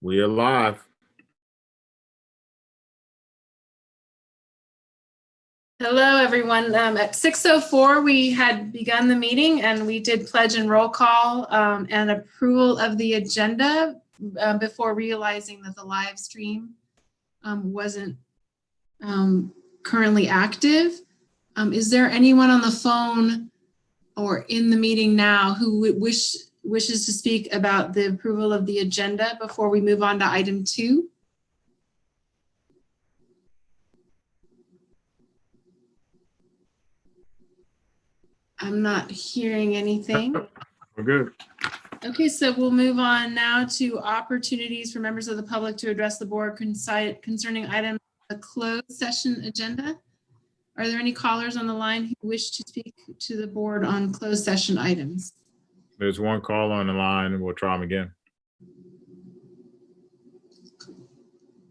We are live. Hello, everyone. At 6:04, we had begun the meeting and we did pledge and roll call and approval of the agenda before realizing that the live stream wasn't currently active. Is there anyone on the phone or in the meeting now who wishes to speak about the approval of the agenda before we move on to item 2? I'm not hearing anything. We're good. Okay, so we'll move on now to opportunities for members of the public to address the board concerning items on the closed session agenda. Are there any callers on the line who wish to speak to the board on closed session items? There's one call on the line and we'll try them again.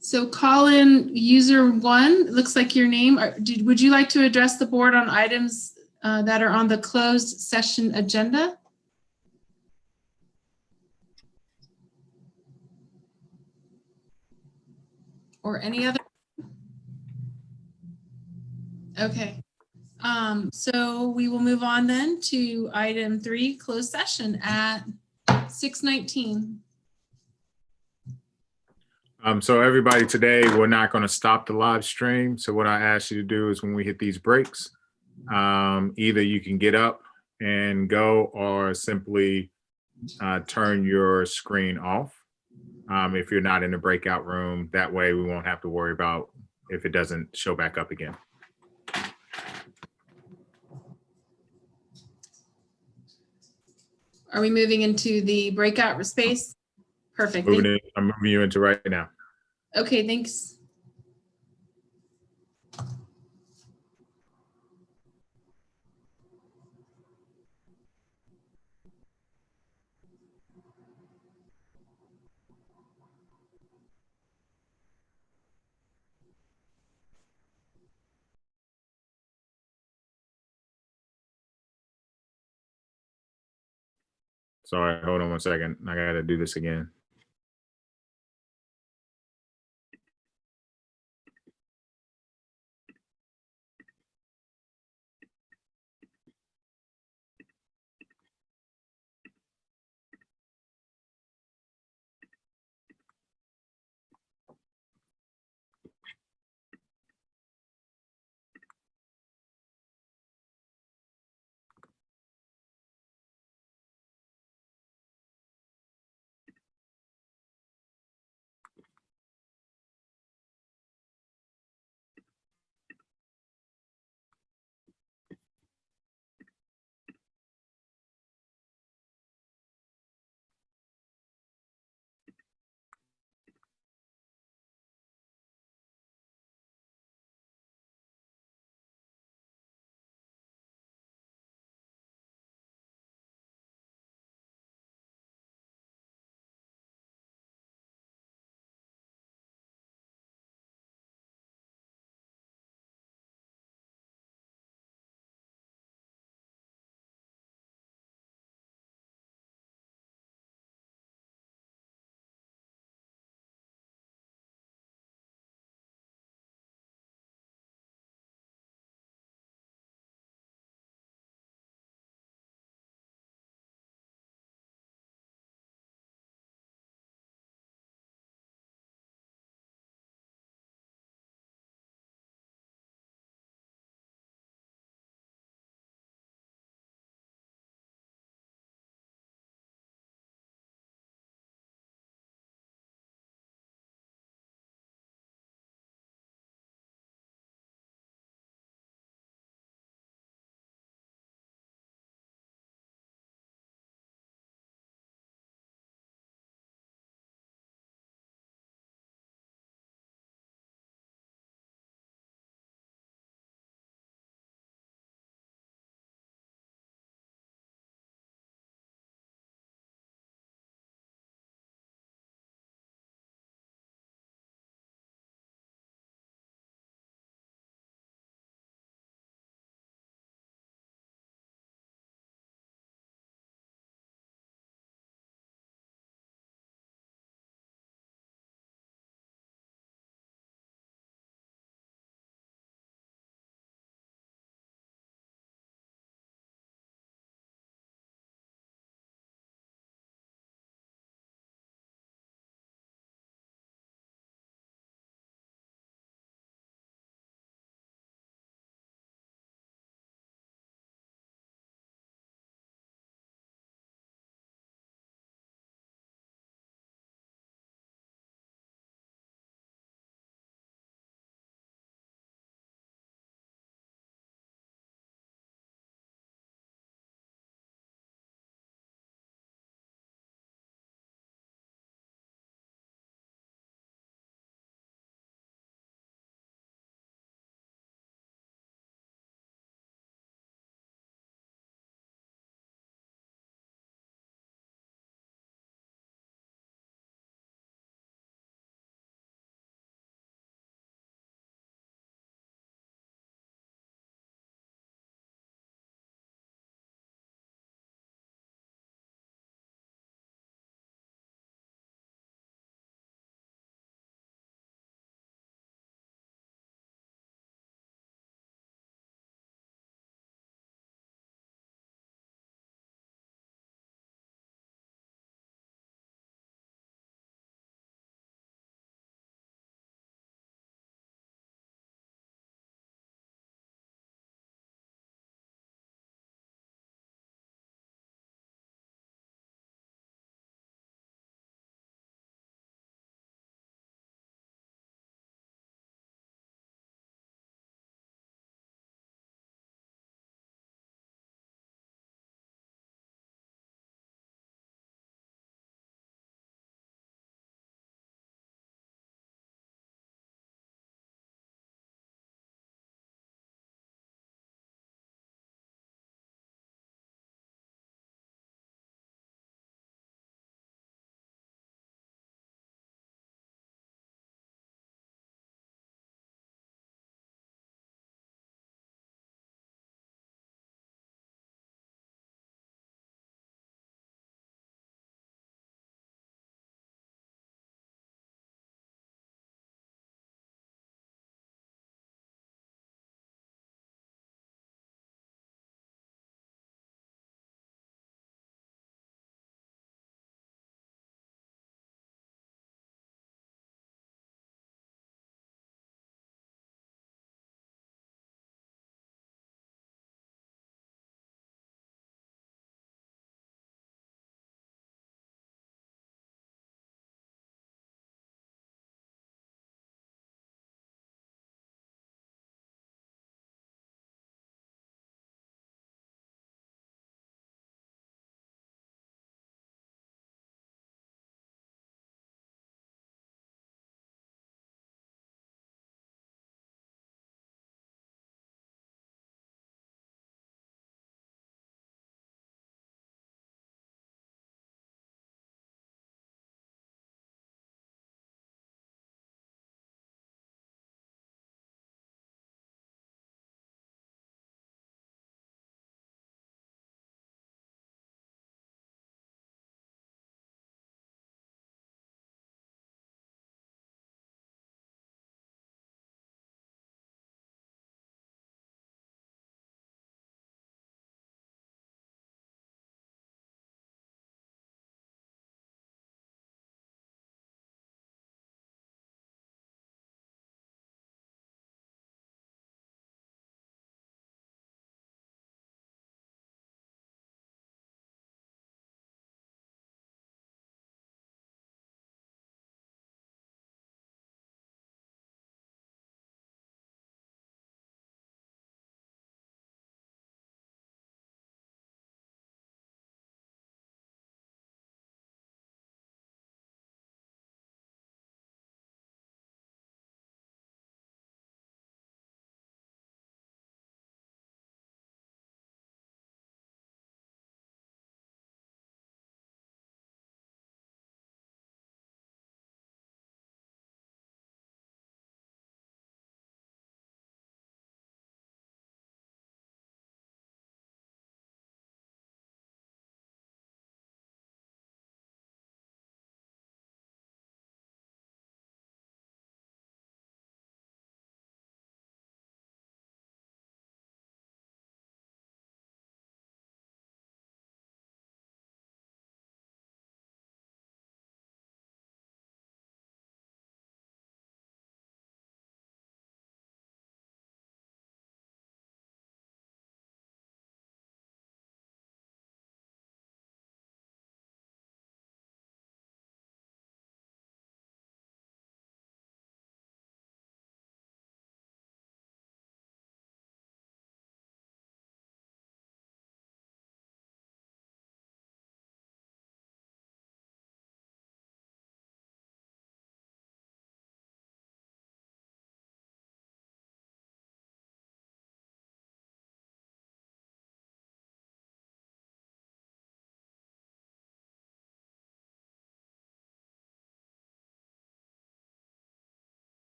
So call in user 1, looks like your name. Would you like to address the board on items that are on the closed session agenda? Or any other? Okay. So we will move on then to item 3, closed session at 6:19. So everybody, today we're not going to stop the live stream. So what I ask you to do is when we hit these breaks, either you can get up and go or simply turn your screen off if you're not in the breakout room. That way we won't have to worry about if it doesn't show back up again. Are we moving into the breakout space? Perfect. I'm moving you into right now. Okay, thanks. Sorry, hold on one second. I got to do this again.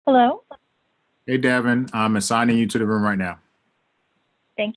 Hello. Hey, Devin, I'm assigning you to the room right now. Thank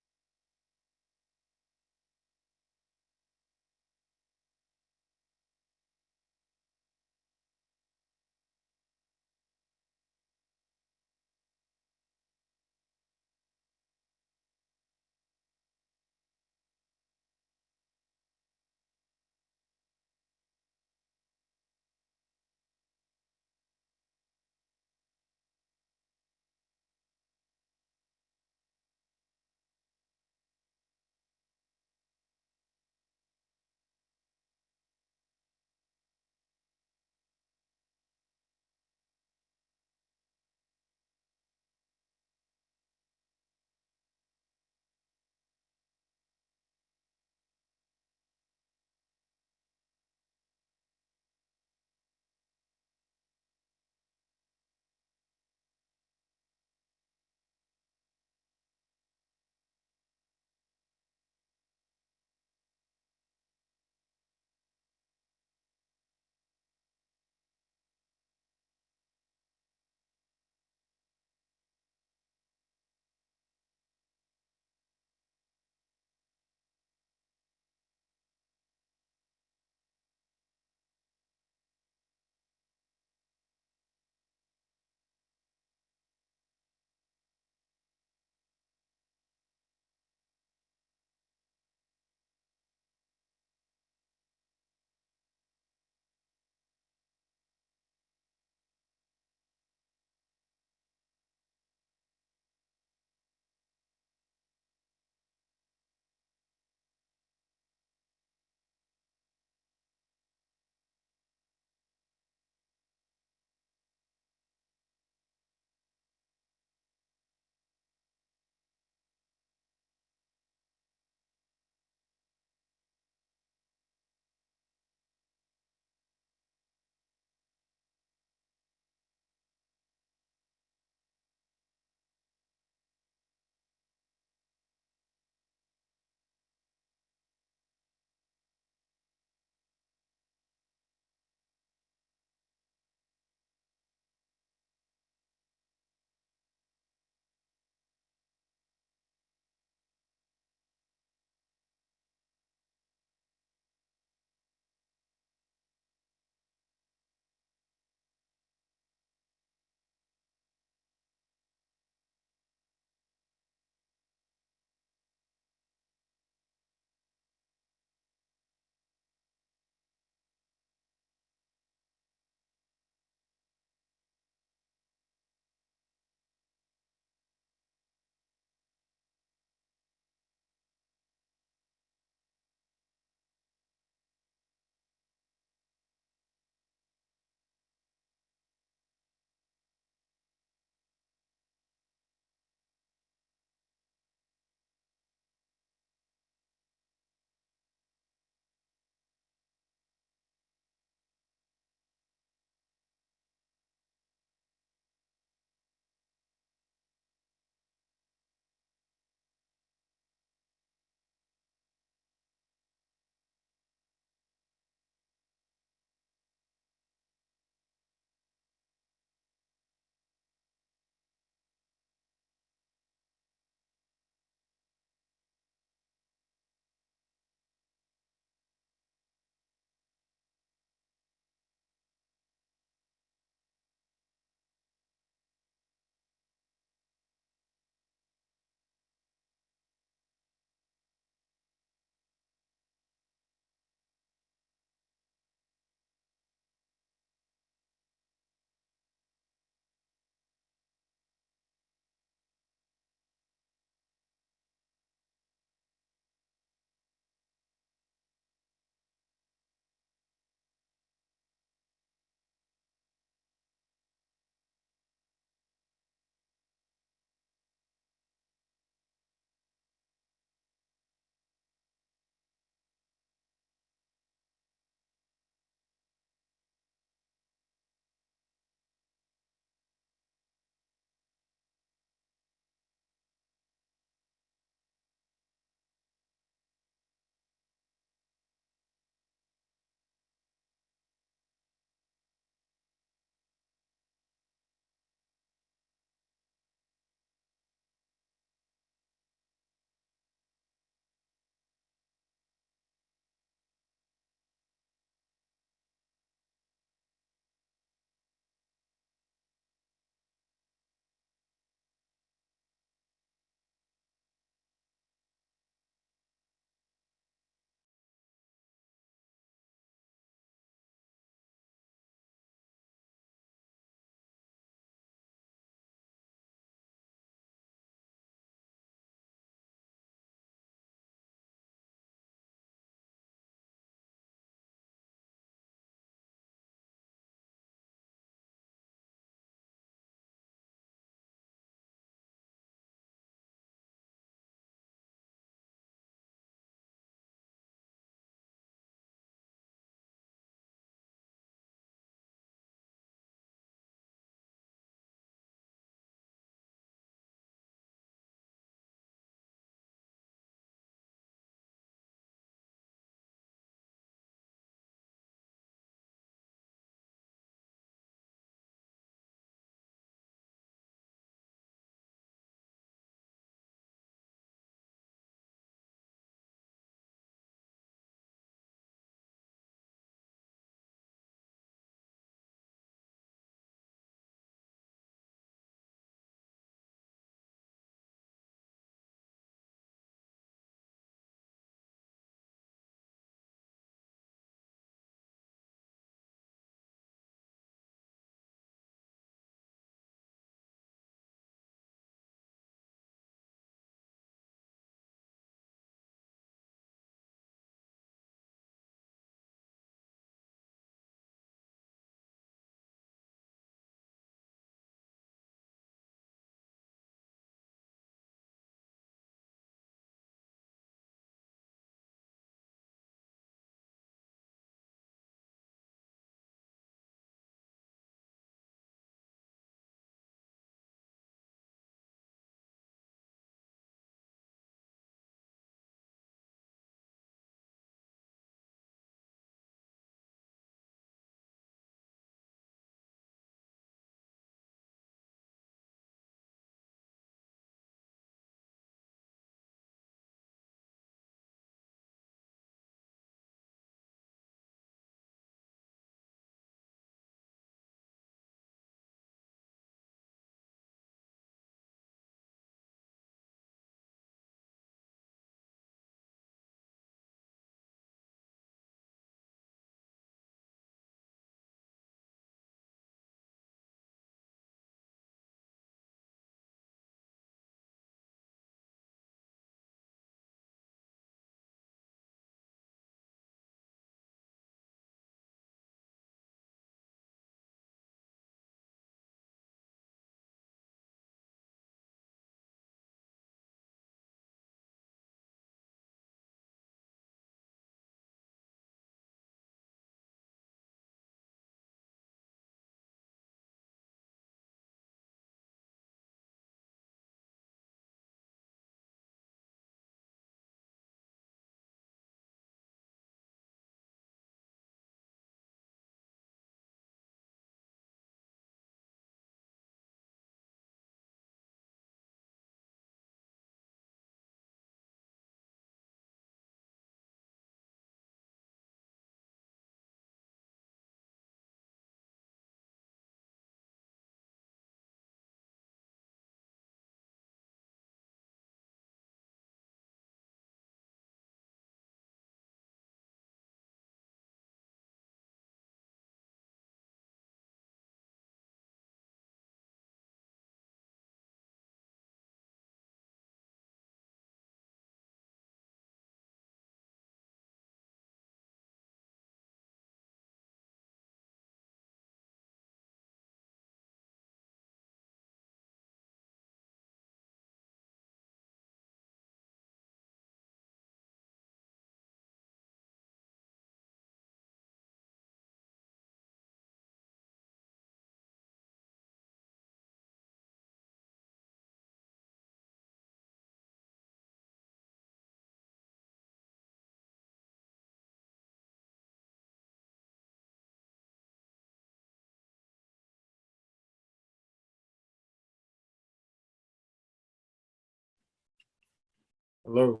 Hello.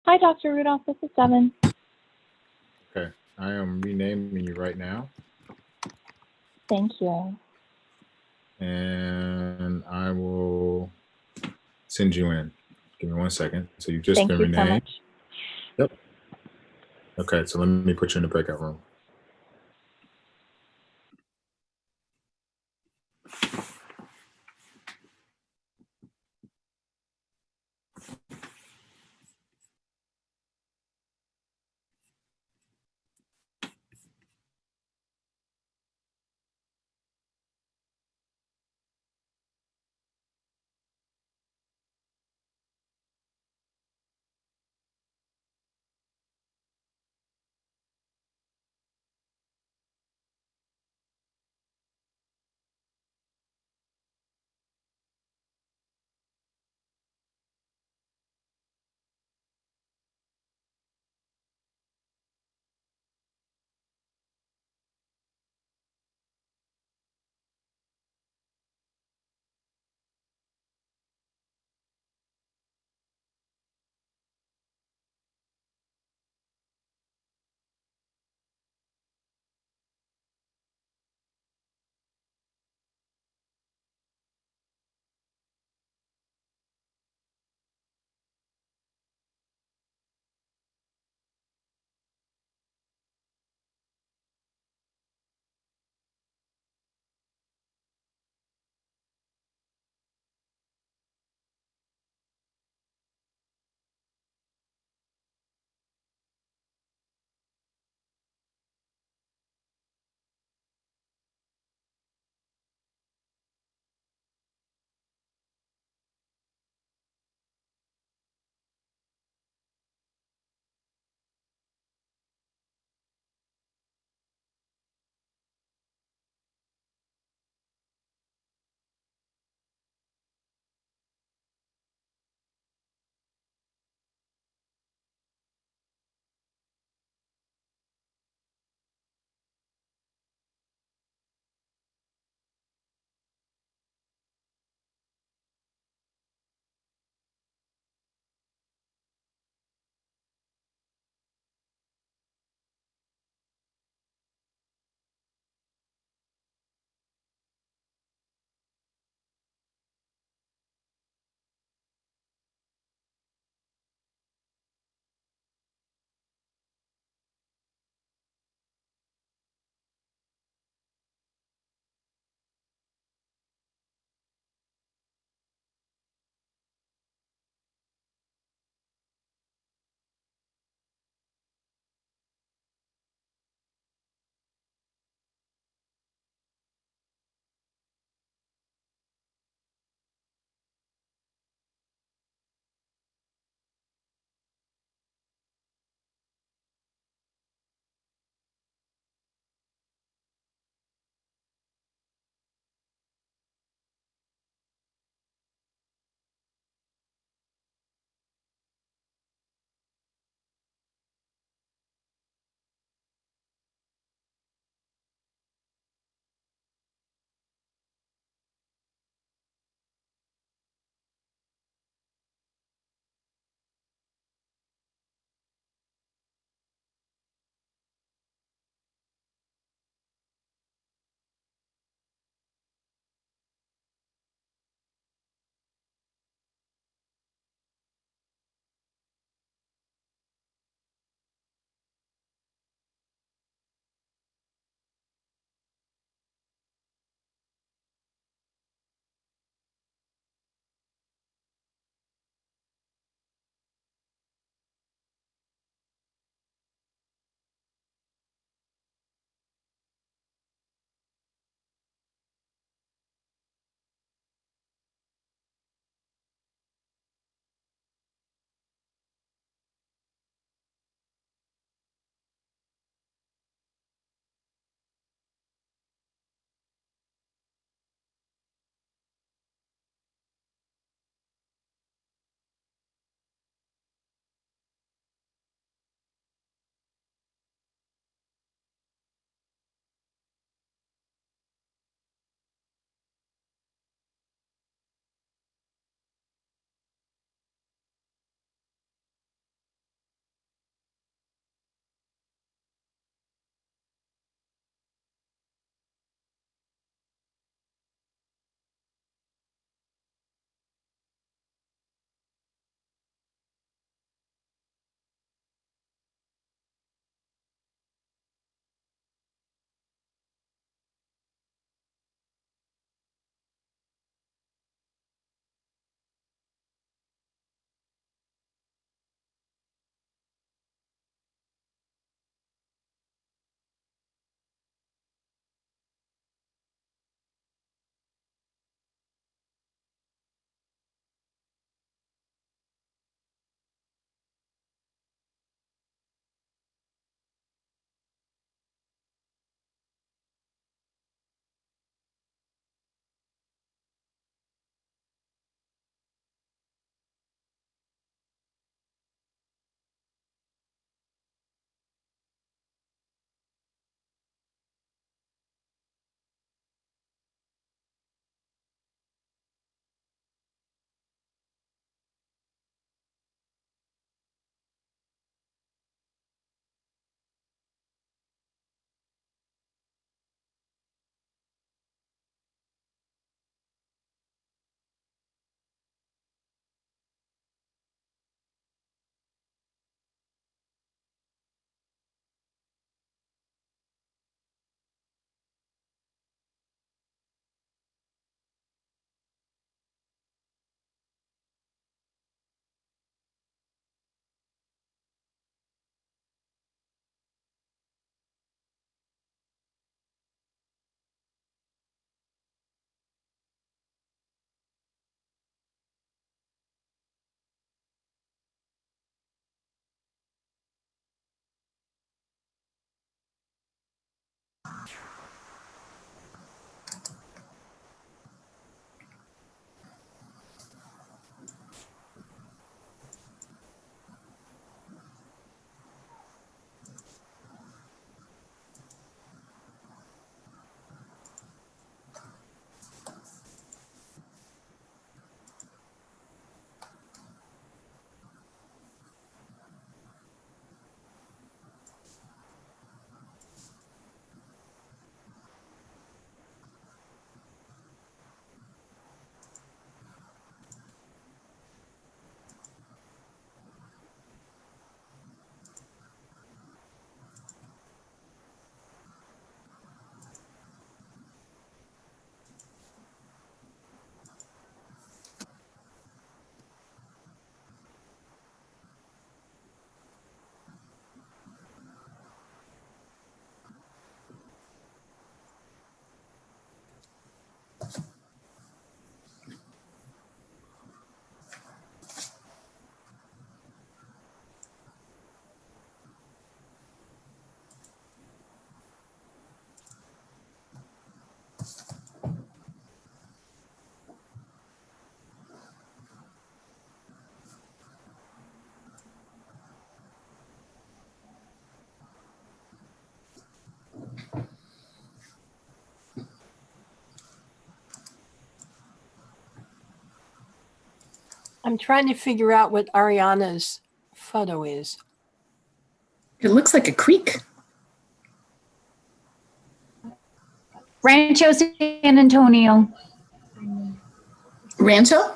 Hi, Dr. Rudolph. This is Devin. Okay, I am renaming you right now, Thank you. and I will send you in. Give me 1 second. So you've just Thank been you so renamed. much. Yep. Okay, so let me put you in the breakout room. I'm trying to figure out what Ariana's photo is. It looks like a creek. Rancho San Antonio. Rancho?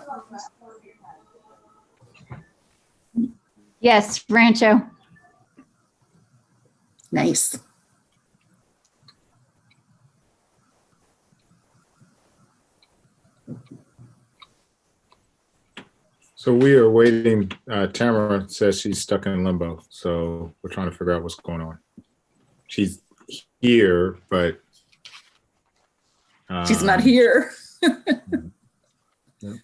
Yes, Rancho. Nice. So we are waiting. Tamara says she's stuck in limbo. So we're trying to figure out what's going on. She's here, but She's not here. Yep.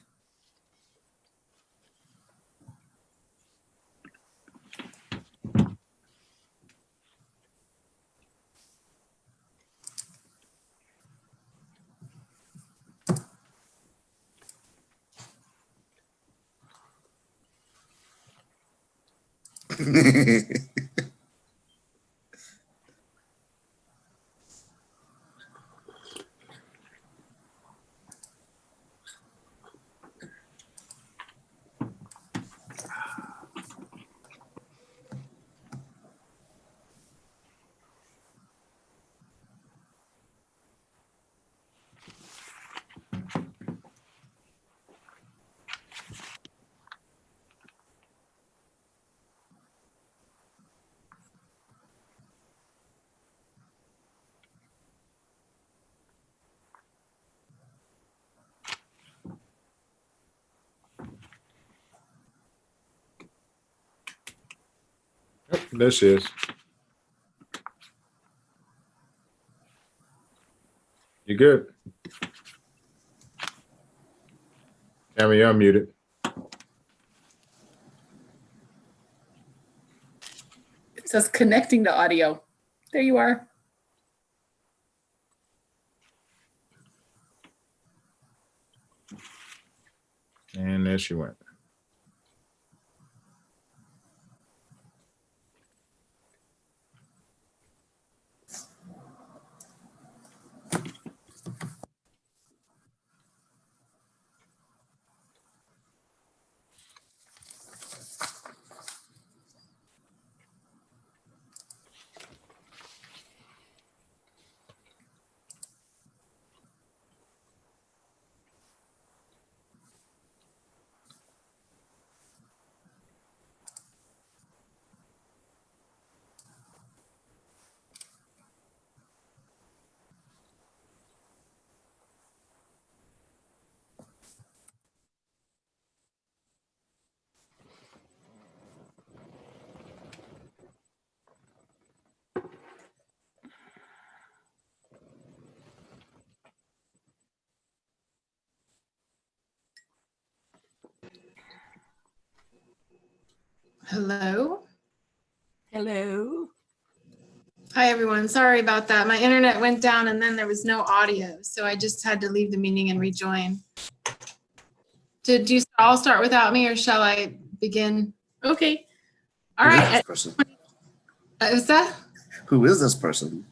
Yep, there she is. You good? Tamara, you're unmuted. It says connecting to audio. There you are. And there she went. Hello. Hello. Hi, everyone. Sorry about that. My internet went down and then there was no audio, so I just had to leave the meeting and rejoin. Did you all start without me or shall I begin? Okay. All Who is right. this person? Is that? Who is this person?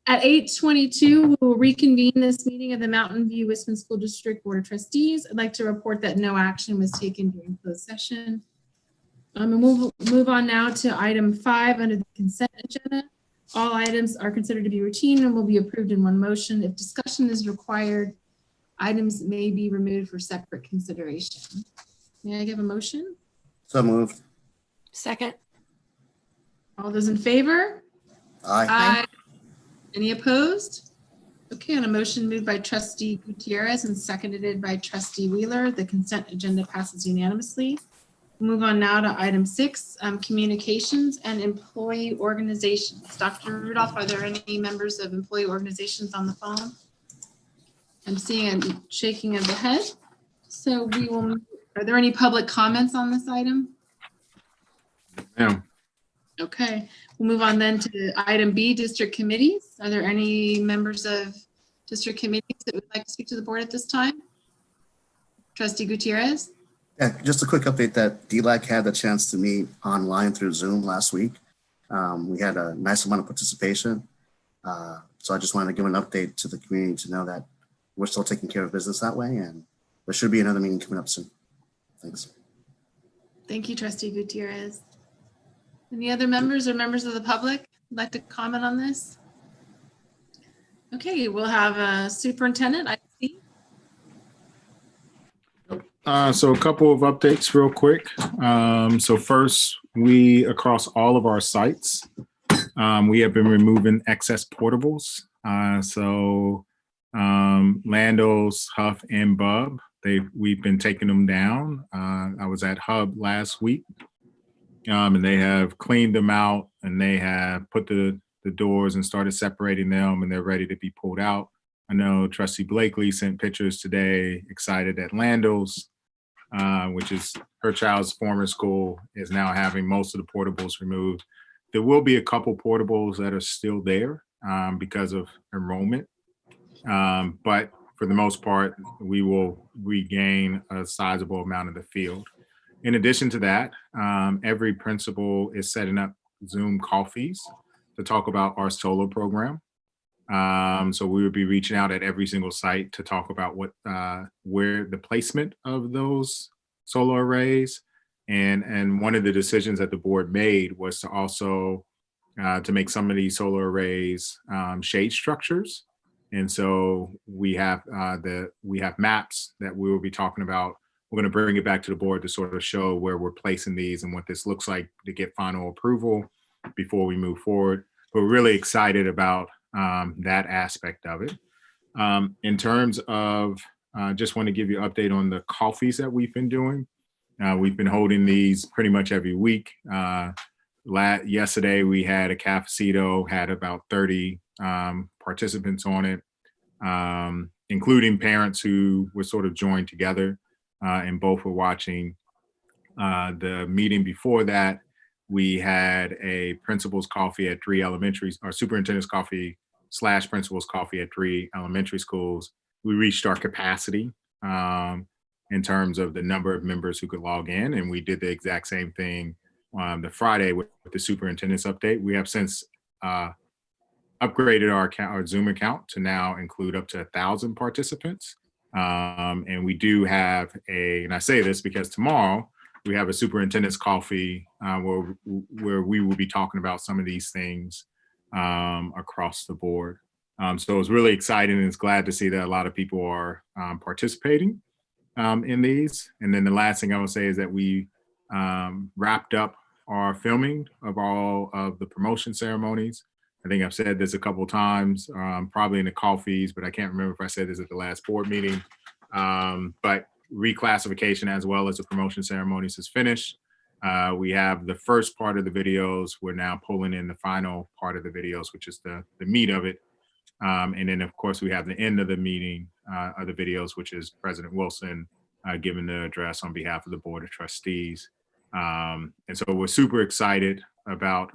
At 8:22, we will reconvene this meeting of the Mountain View Wisconsin School District Board of Trustees. I'd like to report that no action was taken during closed session. And we'll move on now to item 5 under the consent agenda. All items are considered to be routine and will be approved in one motion. If discussion is required, items may be removed for separate consideration. May I give a motion? So moved. Second. All those in favor? Aye. Any opposed? Okay, on a motion moved by trustee Gutierrez and seconded by trustee Wheeler, the consent agenda passes unanimously. We'll move on now to item 6, communications and employee organizations. Dr. Rudolph, are there any members of employee organizations on the phone? I'm seeing a shaking of the head. So we will, are there any public comments on this item? Ma'am. Okay, we'll move on then to item B, district committees. Are there any members of district committees that would like to speak to the board at this time? Trustee Gutierrez? Yeah, just a quick update that DLAC had the chance to meet online through Zoom last week. We had a nice amount of participation. So I just wanted to give an update to the community to know that we're still taking care of business that way. And there should be another meeting coming up soon. Thanks. Thank you, Trustee Gutierrez. Any other members or members of the public who'd like to comment on this? Okay, we'll have a superintendent. I see. So a couple of updates real quick. So first, we, across all of our sites, we have been removing excess portables. Landos, Huff, and Bub, we've been taking them down. I was at Hub last week, and they have cleaned them out, and they have put the doors and started separating them, and they're ready to be pulled out. I know Trustee Blakely sent pictures today, excited at Landos, which is her child's former school, is now having most of the portables removed. There will be a couple portables that are still there because of enrollment. But for the most part, we will regain a sizable amount of the field. In addition to that, every principal is setting up Zoom coffees to talk about our solar program. So we will be reaching out at every single site to talk about where the placement of those solar arrays. And one of the decisions that the board made was to also to make some of these solar arrays shade structures. And so we have maps that we will be talking about. We're going to bring it back to the board to sort of show where we're placing these and what this looks like to get final approval before we move forward. But we're really excited about that aspect of it. In terms of, just want to give you an update on the coffees that we've been doing. We've been holding these pretty much every week. Yesterday we had a cafecito, had about 30 participants on it, including parents who were sort of joined together and both were watching. The meeting before that, we had a principal's coffee at 3 elementaries, or superintendent's coffee / principal's coffee at 3 elementary schools. We reached our capacity in terms of the number of members who could log in, and we did the exact same thing the Friday with the superintendent's update. We have since upgraded our Zoom account to now include up to 1,000 participants. And we do have and I say this because tomorrow we have a superintendent's coffee where we will be talking about some of these things across the board. So it's really exciting, and it's glad to see that a lot of people are participating in these. And then the last thing I will say is that we wrapped up our filming of all of the promotion ceremonies. I think I've said this a couple of times, probably in the coffees, but I can't remember if I said this at the last board meeting. But reclassification as well as the promotion ceremonies is finished. We have the first part of the videos. We're now pulling in the final part of the videos, which is the meat of it. And then of course we have the end of the meeting of the videos, which is President Wilson giving the address on behalf of the Board of Trustees. And so we're super excited about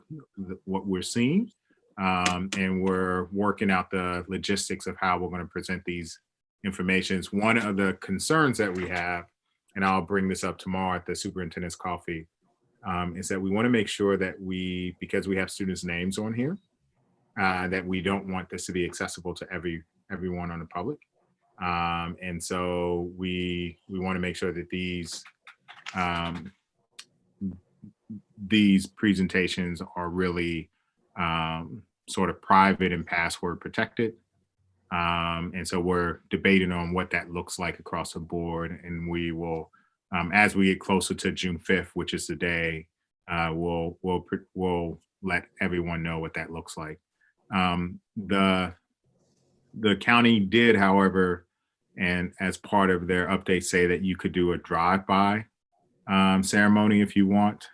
what we're seeing. And we're working out the logistics of how we're going to present these informations. One of the concerns that we have, and I'll bring this up tomorrow at the superintendent's coffee, is that we want to make sure that because we have students' names on here, that we don't want this to be accessible to everyone on the public. And so we want to make sure that these presentations are really sort of private and password protected. And so we're debating on what that looks like across the board. And we will, as we get closer to June 5th, which is the day, we'll let everyone know what that looks like. The county did, however, and as part of their update, say that you could do a drive-by ceremony if you want.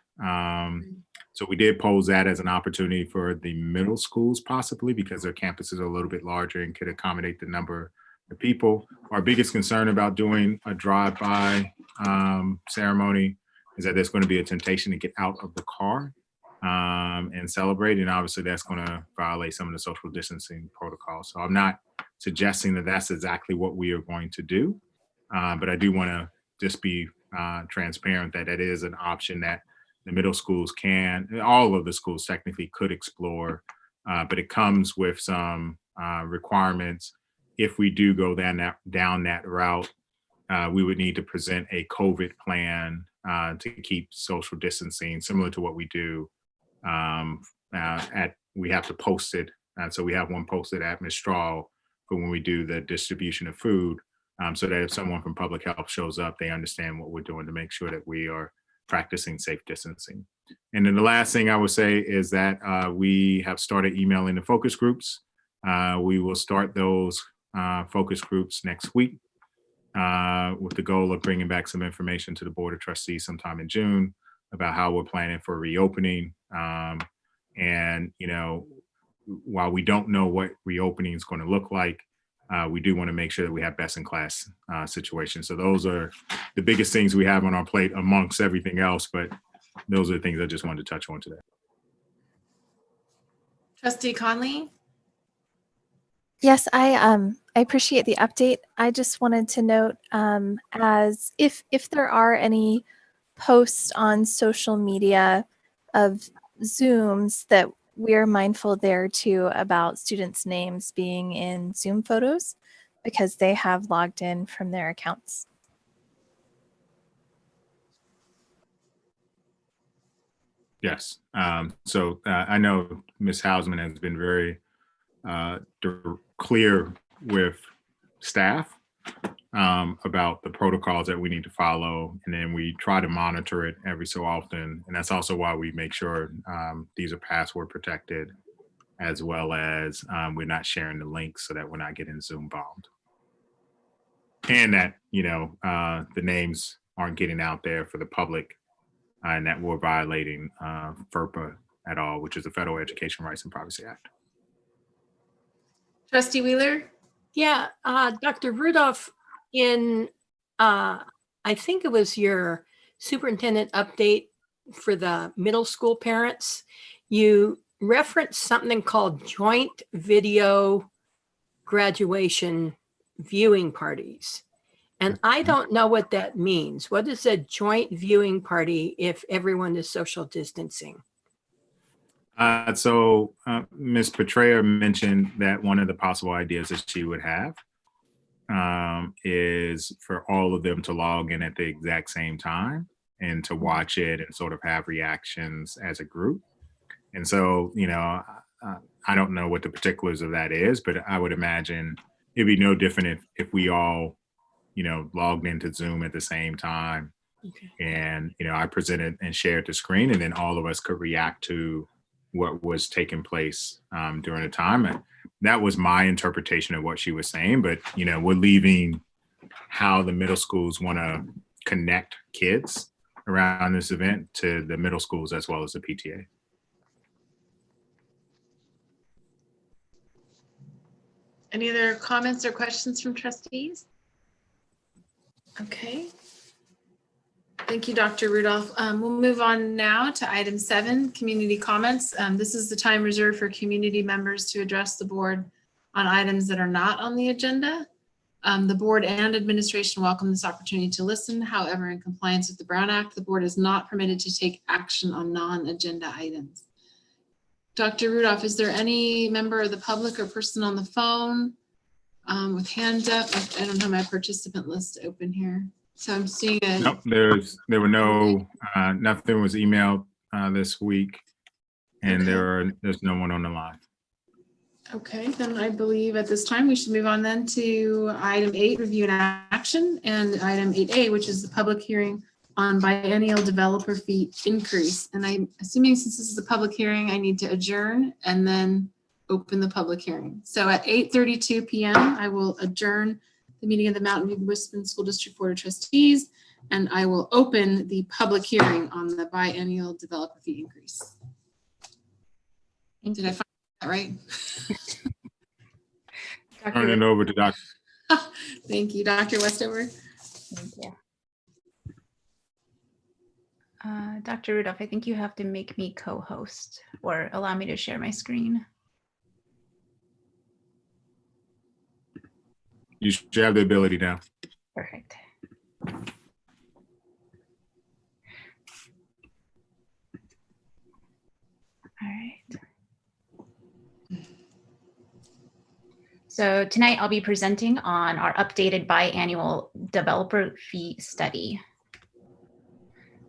So we did pose that as an opportunity for the middle schools possibly, because their campuses are a little bit larger and could accommodate the number of people. Our biggest concern about doing a drive-by ceremony is that there's going to be a temptation to get out of the car and celebrate. And obviously that's going to violate some of the social distancing protocols. So I'm not suggesting that that's exactly what we are going to do, but I do want to just be transparent that it is an option that the middle schools all of the schools technically could explore, but it comes with some requirements if we do go down that route. we would need to present a COVID plan to keep social distancing, similar to what we do we have to post it. So we have one posted at Mistral for when we do the distribution of food, so that if someone from public health shows up, they understand what we're doing to make sure that we are practicing safe distancing. And then the last thing I would say is that we have started emailing the focus groups. We will start those focus groups next week with the goal of bringing back some information to the Board of Trustees sometime in June about how we're planning for reopening. And, you know, while we don't know what reopening is going to look like, we do want to make sure that we have best in class situations. So those are the biggest things we have on our plate amongst everything else, but those are the things I just wanted to touch on today. Trustee Conley? Yes, I appreciate the update. I just wanted to note as if there are any posts on social media of Zooms that we're mindful there too about students' names being in Zoom photos because they have logged in from their accounts. Yes. So I know Ms. Hausman has been very clear with staff about the protocols that we need to follow, and then we try to monitor it every so often. And that's also why we make sure these are password protected, as well as we're not sharing the links so that we're not getting Zoom bombed. And that, you know, the names aren't getting out there for the public and that we're violating FERPA at all, which is the Federal Education Rights and Privacy Act. Trustee Wheeler? Yeah, Dr. Rudolph, in I think it was your superintendent update for the middle school parents, you referenced something called joint video graduation viewing parties. And I don't know what that means. What is a joint viewing party if everyone is social distancing? So Ms. Petraea mentioned that one of the possible ideas that she would have is for all of them to log in at the exact same time and to watch it and sort of have reactions as a group. And so, you know, I don't know what the particulars of that is, but I would imagine it'd be no different if we all, you know, logged into Zoom at the same time. Okay. And, you know, I presented and shared the screen, and then all of us could react to what was taking place during the time. And that was my interpretation of what she was saying. But, you know, we're leaving how the middle schools want to connect kids around this event to the middle schools as well as the PTA. Any other comments or questions from trustees? Okay. Thank you, Dr. Rudolph. We'll move on now to item 7, community comments. This is the time reserved for community members to address the board on items that are not on the agenda. The board and administration welcome this opportunity to listen. However, in compliance with the Brown Act, the board is not permitted to take action on non-agenda items. Dr. Rudolph, is there any member of the public or person on the phone with hand up? I don't have my participant list open here. So I'm seeing a— Nope, there were no, nothing was emailed this week, and Okay. there's no one on the line. Okay, then I believe at this time we should move on then to item 8, review and action, and item 8A, which is the public hearing on biennial developer fee increase. And I'm assuming since this is a public hearing, I need to adjourn and then open the public hearing. So at 8:32 p.m., I will adjourn the meeting of the Mountain View Wisconsin School District Board of Trustees, and I will open the public hearing on the biennial developer fee increase. Did I find that right? Turn it over to Dr. Thank you, Dr. Westover. Thank you. Dr. Rudolph, I think you have to make me co-host or allow me to share my screen. You should have the ability now. Perfect. All right. So tonight I'll be presenting on our updated biannual developer fee study.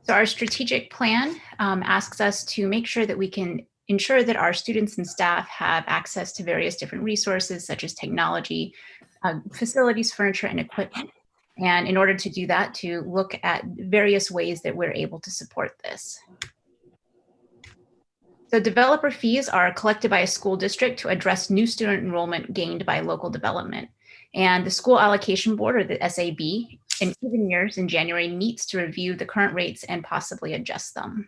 So our strategic plan asks us to make sure that we can ensure that our students and staff have access to various different resources such as technology, facilities, furniture, and equipment. And in order to do that, to look at various ways that we're able to support this. So developer fees are collected by a school district to address new student enrollment gained by local development. And the School Allocation Board, or the SAB, in even years in January meets to review the current rates and possibly adjust them.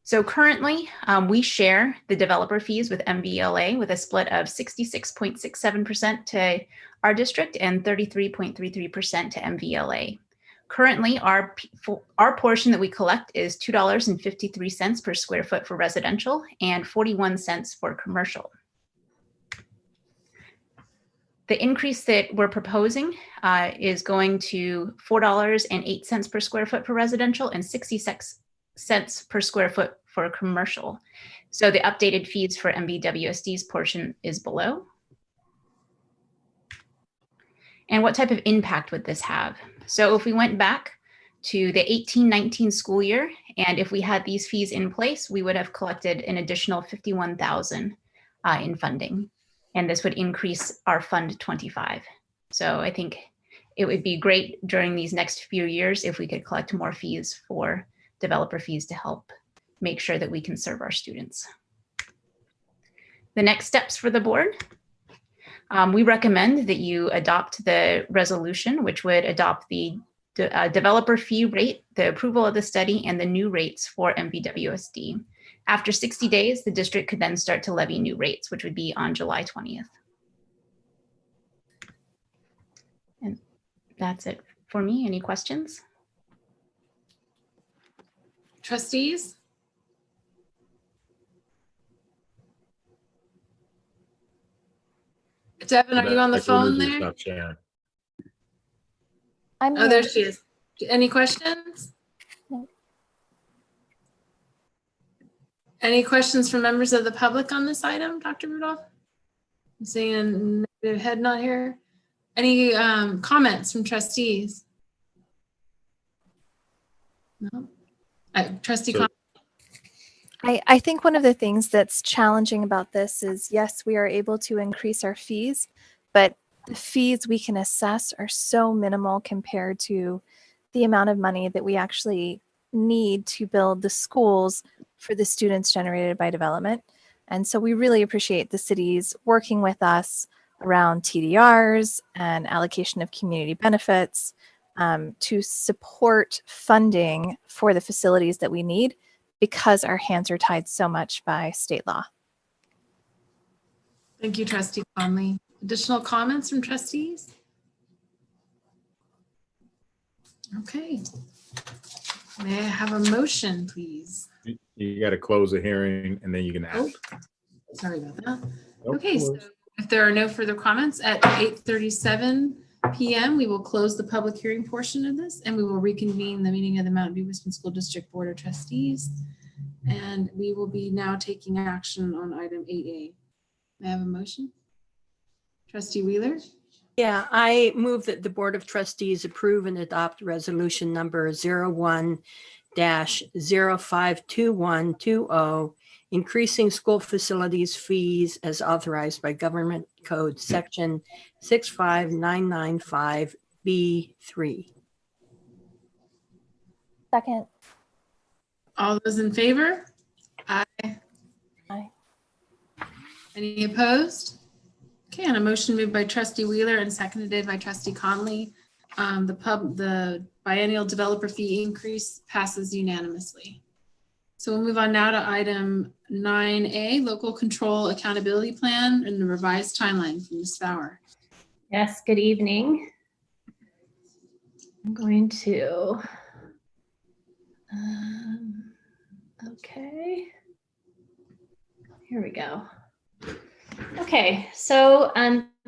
So currently, we share the developer fees with MVLA with a split of 66.67% to our district and 33.33% to MVLA. Currently, our portion that we collect is $2.53 per square foot for residential and 41 cents for commercial. The increase that we're proposing is going to $4.08 per square foot for residential and 66 cents per square foot for commercial. So the updated fees for MVWSD's portion is below. And what type of impact would this have? So if we went back to the 18-19 school year, and if we had these fees in place, we would have collected an additional $51,000 in funding. And this would increase our Fund 25. So I think it would be great during these next few years if we could collect more fees for developer fees to help make sure that we can serve our students. The next steps for the board. We recommend that you adopt the resolution, which would adopt the developer fee rate, the approval of the study, and the new rates for MVWSD. After 60 days, the district could then start to levy new rates, which would be on July 20th. And that's it for me. Any questions? Trustees? Devin, are you on the phone there? Stop sharing. I'm Oh, here. there she is. Any questions? No. Any questions from members of the public on this item, Dr. Rudolph? I'm seeing a negative head nod here. Any comments from trustees? No. Trustee So- Con- I think one of the things that's challenging about this is, yes, we are able to increase our fees, but the fees we can assess are so minimal compared to the amount of money that we actually need to build the schools for the students generated by development. And so we really appreciate the cities working with us around TDRs and allocation of community benefits to support funding for the facilities that we need, because our hands are tied so much by state law. Thank you, Trustee Conley. Additional comments from trustees? Okay. May I have a motion, please? You got to close the hearing and then you can act. Sorry about that. Nope. Okay, so if there are no further comments at 8:37 p.m., we will close the public hearing portion of this and we will reconvene the meeting of the Mountain View Wisconsin School District Board of Trustees. And we will be now taking action on item 8A. May I have a motion? Trustee Wheeler? Yeah, I move that the Board of Trustees approve and adopt resolution number 01-052120, increasing school facilities fees as authorized by Government Code Section 65995B3. Second. All those in favor? Aye. Aye. Any opposed? Okay, and a motion moved by Trustee Wheeler and seconded by Trustee Conley. The biennial developer fee increase passes unanimously. So we'll move on now to item 9A, local control accountability plan and the revised timeline from Ms. Bauer. Yes, good evening. I'm going to, okay, here we go. Okay, so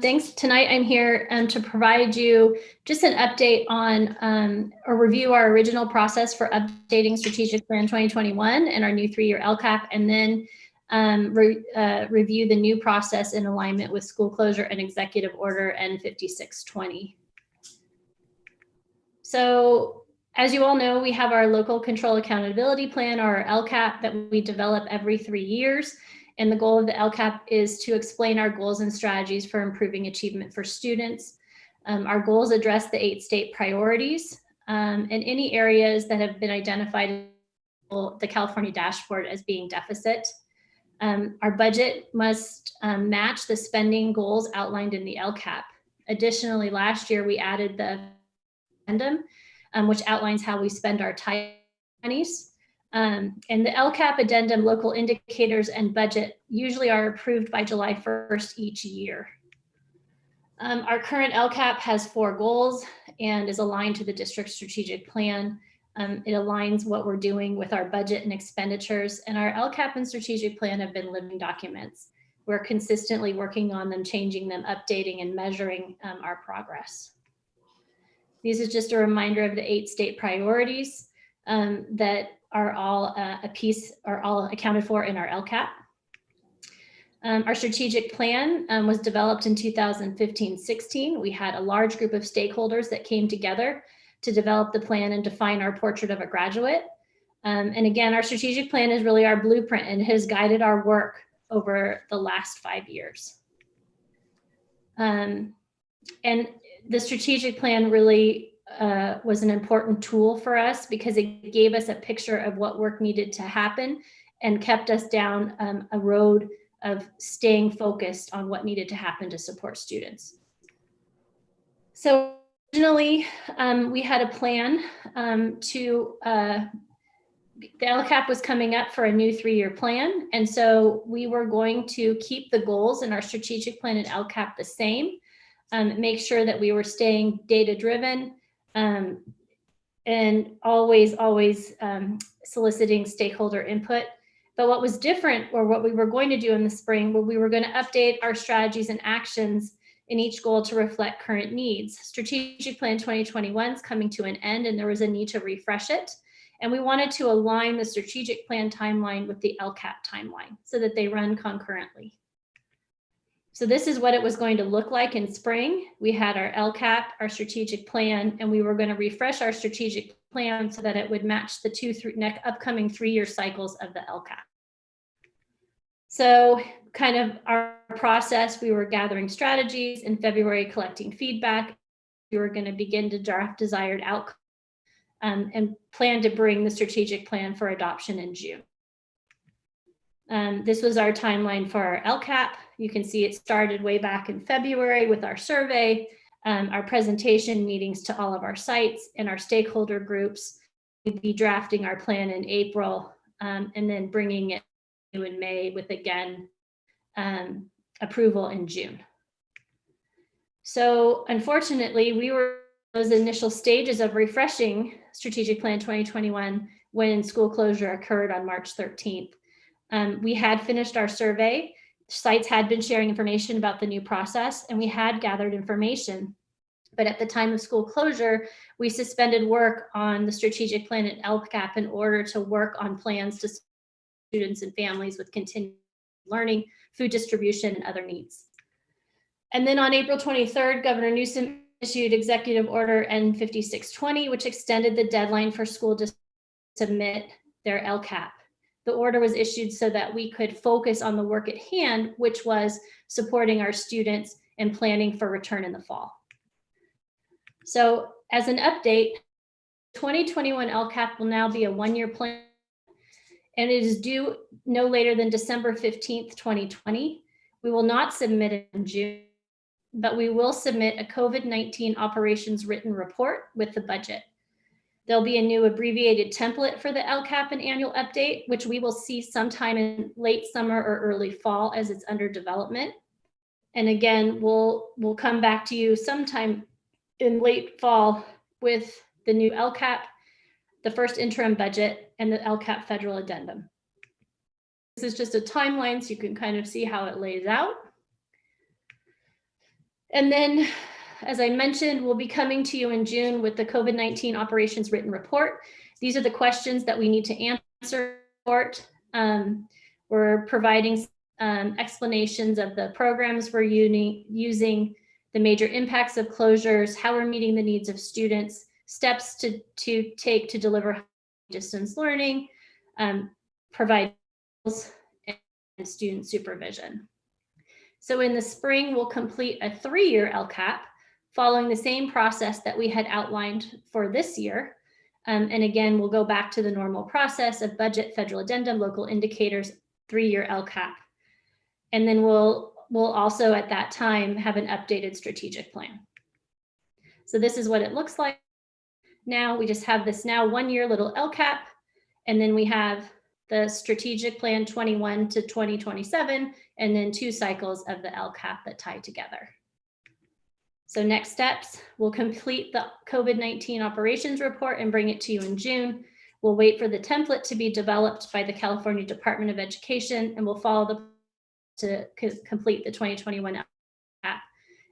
thanks. Tonight I'm here to provide you just an update on or review our original process for updating Strategic Plan 2021 and our new 3-year LCAP, and then review the new process in alignment with school closure and executive order N5620. So as you all know, we have our local control accountability plan, or LCAP, that we develop every 3 years. And the goal of the LCAP is to explain our goals and strategies for improving achievement for students. Our goals address the 8 state priorities and any areas that have been identified in the California dashboard as being deficit. Our budget must match the spending goals outlined in the LCAP. Additionally, last year we added the addendum, which outlines how we spend our monies. And the LCAP addendum, local indicators, and budget usually are approved by July 1st each year. Our current LCAP has 4 goals and is aligned to the district strategic plan. It aligns what we're doing with our budget and expenditures, and our LCAP and strategic plan have been living documents. We're consistently working on them, changing them, updating, and measuring our progress. These is just a reminder of the 8 state priorities that are all all accounted for in our LCAP. Our strategic plan was developed in 2015-16. We had a large group of stakeholders that came together to develop the plan and define our portrait of a graduate. And again, our strategic plan is really our blueprint and has guided our work over the last 5 years. And the strategic plan really was an important tool for us because it gave us a picture of what work needed to happen and kept us down a road of staying focused on what needed to happen to support students. So originally, we had a plan the LCAP was coming up for a new 3-year plan. And so we were going to keep the goals in our strategic plan and LCAP the same, make sure that we were staying data-driven, and always soliciting stakeholder input. But what was different, or what we were going to do in the spring, where we were going to update our strategies and actions in each goal to reflect current needs. Strategic Plan 2021 is coming to an end, and there was a need to refresh it. And we wanted to align the strategic plan timeline with the LCAP timeline so that they run concurrently. So this is what it was going to look like in spring. We had our LCAP, our strategic plan, and we were going to refresh our strategic plan so that it would match the upcoming 3-year cycles of the LCAP. So kind of our process, we were gathering strategies in February, collecting feedback. We were going to begin to draft desired outcomes and plan to bring the strategic plan for adoption in June. This was our timeline for our LCAP. You can see it started way back in February with our survey, our presentation meetings to all of our sites and our stakeholder groups. We'd be drafting our plan in April and then bringing it in May with, again, approval in June. So unfortunately, we were in those initial stages of refreshing Strategic Plan 2021 when school closure occurred on March 13th. We had finished our survey. Sites had been sharing information about the new process, and we had gathered information. But at the time of school closure, we suspended work on the strategic plan at LCAP in order to work on plans to students and families with continuing learning, food distribution, and other needs. And then on April 23rd, Governor Newsom issued Executive Order N5620, which extended the deadline for school to submit their LCAP. The order was issued so that we could focus on the work at hand, which was supporting our students and planning for return in the fall. So as an update, 2021 LCAP will now be a 1-year plan, and it is due no later than December 15th, 2020. We will not submit it in June, but we will submit a COVID-19 operations written report with the budget. There'll be a new abbreviated template for the LCAP and annual update, which we will see sometime in late summer or early fall as it's under development. And again, we'll come back to you sometime in late fall with the new LCAP, the first interim budget, and the LCAP federal addendum. This is just a timeline so you can kind of see how it lays out. And then, as I mentioned, we'll be coming to you in June with the COVID-19 operations written report. These are the questions that we need to answer. We're We're providing explanations of the programs we're using, the major impacts of closures, how we're meeting the needs of students, steps to take to deliver distance learning, provide and student supervision. So in the spring, we'll complete a 3-year LCAP following the same process that we had outlined for this year. And again, we'll go back to the normal process of budget, federal addendum, local indicators, 3-year LCAP. And then we'll also at that time have an updated strategic plan. So this is what it looks like. Now we just have this now 1-year little LCAP, and then we have the strategic plan 21 to 2027, and then 2 cycles of the LCAP that tie together. So next steps, we'll complete the COVID-19 operations report and bring it to you in June. We'll wait for the template to be developed by the California Department of Education, and we'll follow to complete the 2021 LCAP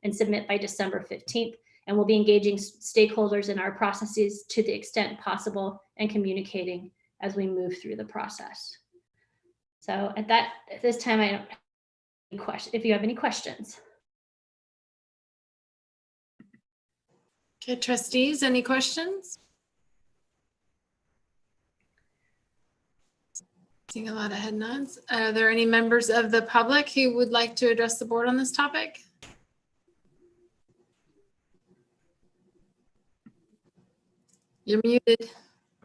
and submit by December 15th. And we'll be engaging stakeholders in our processes to the extent possible and communicating as we move through the process. So at this time, I don't have any questions. If you have any questions. Okay, trustees, any questions? Seeing a lot of head nods. Are there any members of the public who would like to address the board on this topic? You're muted.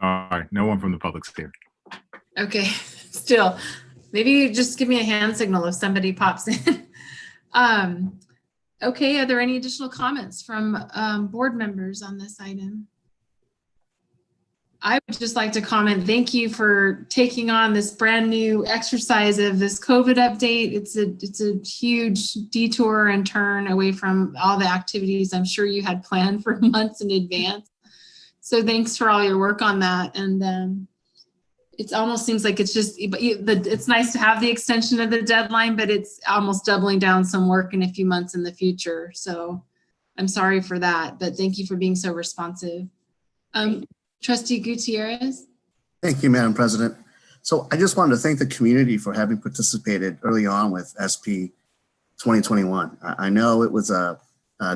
All right, no one from the public's here. Okay, still, maybe you just give me a hand signal if somebody pops in. Okay, are there any additional comments from board members on this item? I would just like to comment, thank you for taking on this brand new exercise of this COVID update. It's a huge detour and turn away from all the activities I'm sure you had planned for months in advance. So thanks for all your work on that. And it almost seems like it's just, it's nice to have the extension of the deadline, but it's almost doubling down some work in a few months in the future. So I'm sorry for that, but thank you for being so responsive. Trustee Gutierrez. Thank you, Madam President. So I just wanted to thank the community for having participated early on with SP 2021. I know it was a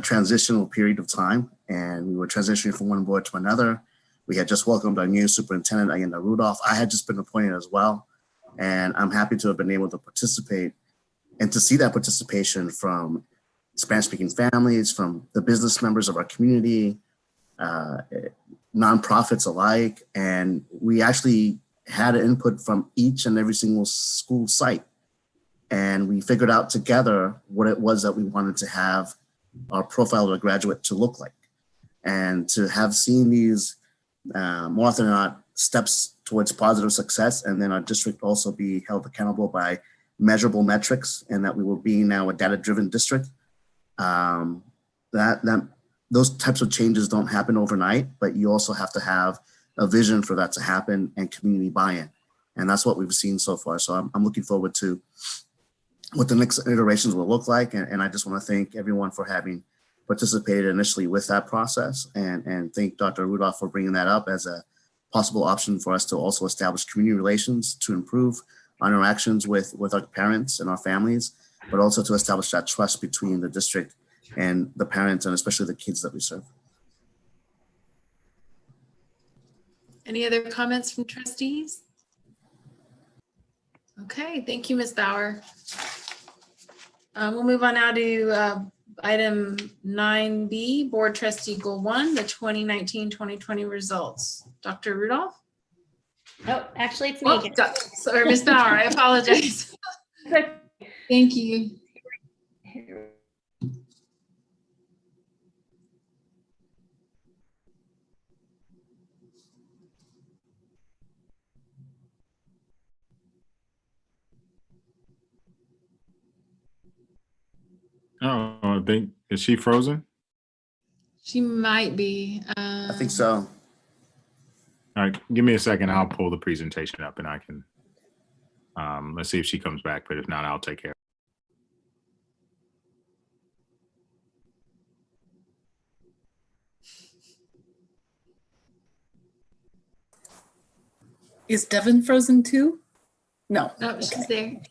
transitional period of time, and we were transitioning from one board to another. We had just welcomed our new superintendent, Ayanda Rudolph. I had just been appointed as well, and I'm happy to have been able to participate and to see that participation from Spanish-speaking families, from the business members of our community, nonprofits alike, and we actually had input from each and every single school site. And we figured out together what it was that we wanted to have our profile of a graduate to look like. And to have seen these more often than not steps towards positive success, and then our district also be held accountable by measurable metrics, and that we will be now a data-driven district. Those types of changes don't happen overnight, but you also have to have a vision for that to happen and community buy-in. And that's what we've seen so far. So I'm looking forward to what the next iterations will look like. And I just want to thank everyone for having participated initially with that process, and thank Dr. Rudolph for bringing that up as a possible option for us to also establish community relations to improve our interactions with our parents and our families, but also to establish that trust between the district and the parents, and especially the kids that we serve. Any other comments from trustees? Okay, thank you, Ms. Bauer. We'll move on now to item 9B, Board Trustee Goal 1, the 2019-2020 results. Dr. Rudolph? Oh, actually, it's me again. Sorry, Ms. Bauer, I apologize. Thank you. Oh, I think, is she frozen? She might be. I think so. All right, give me a second. I'll pull the presentation up and I can, let's see if she comes back, but if not, I'll take care. Is Devin frozen too? No. Oh, she's there.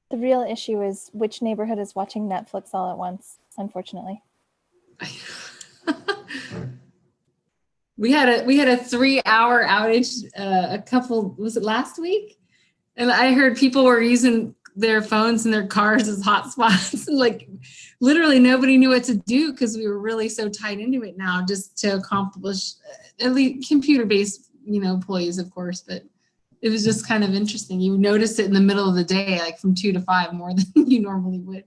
The real issue is which neighborhood is watching Netflix all at once, unfortunately. We had a 3-hour outage was it last week? And I heard people were using their phones in their cars as hotspots. Like literally nobody knew what to do because we were really so tied into it now just to accomplish at least computer-based, employees, of course, but it was just kind of interesting. You noticed it in the middle of the day, like from 2 to 5 more than you normally would.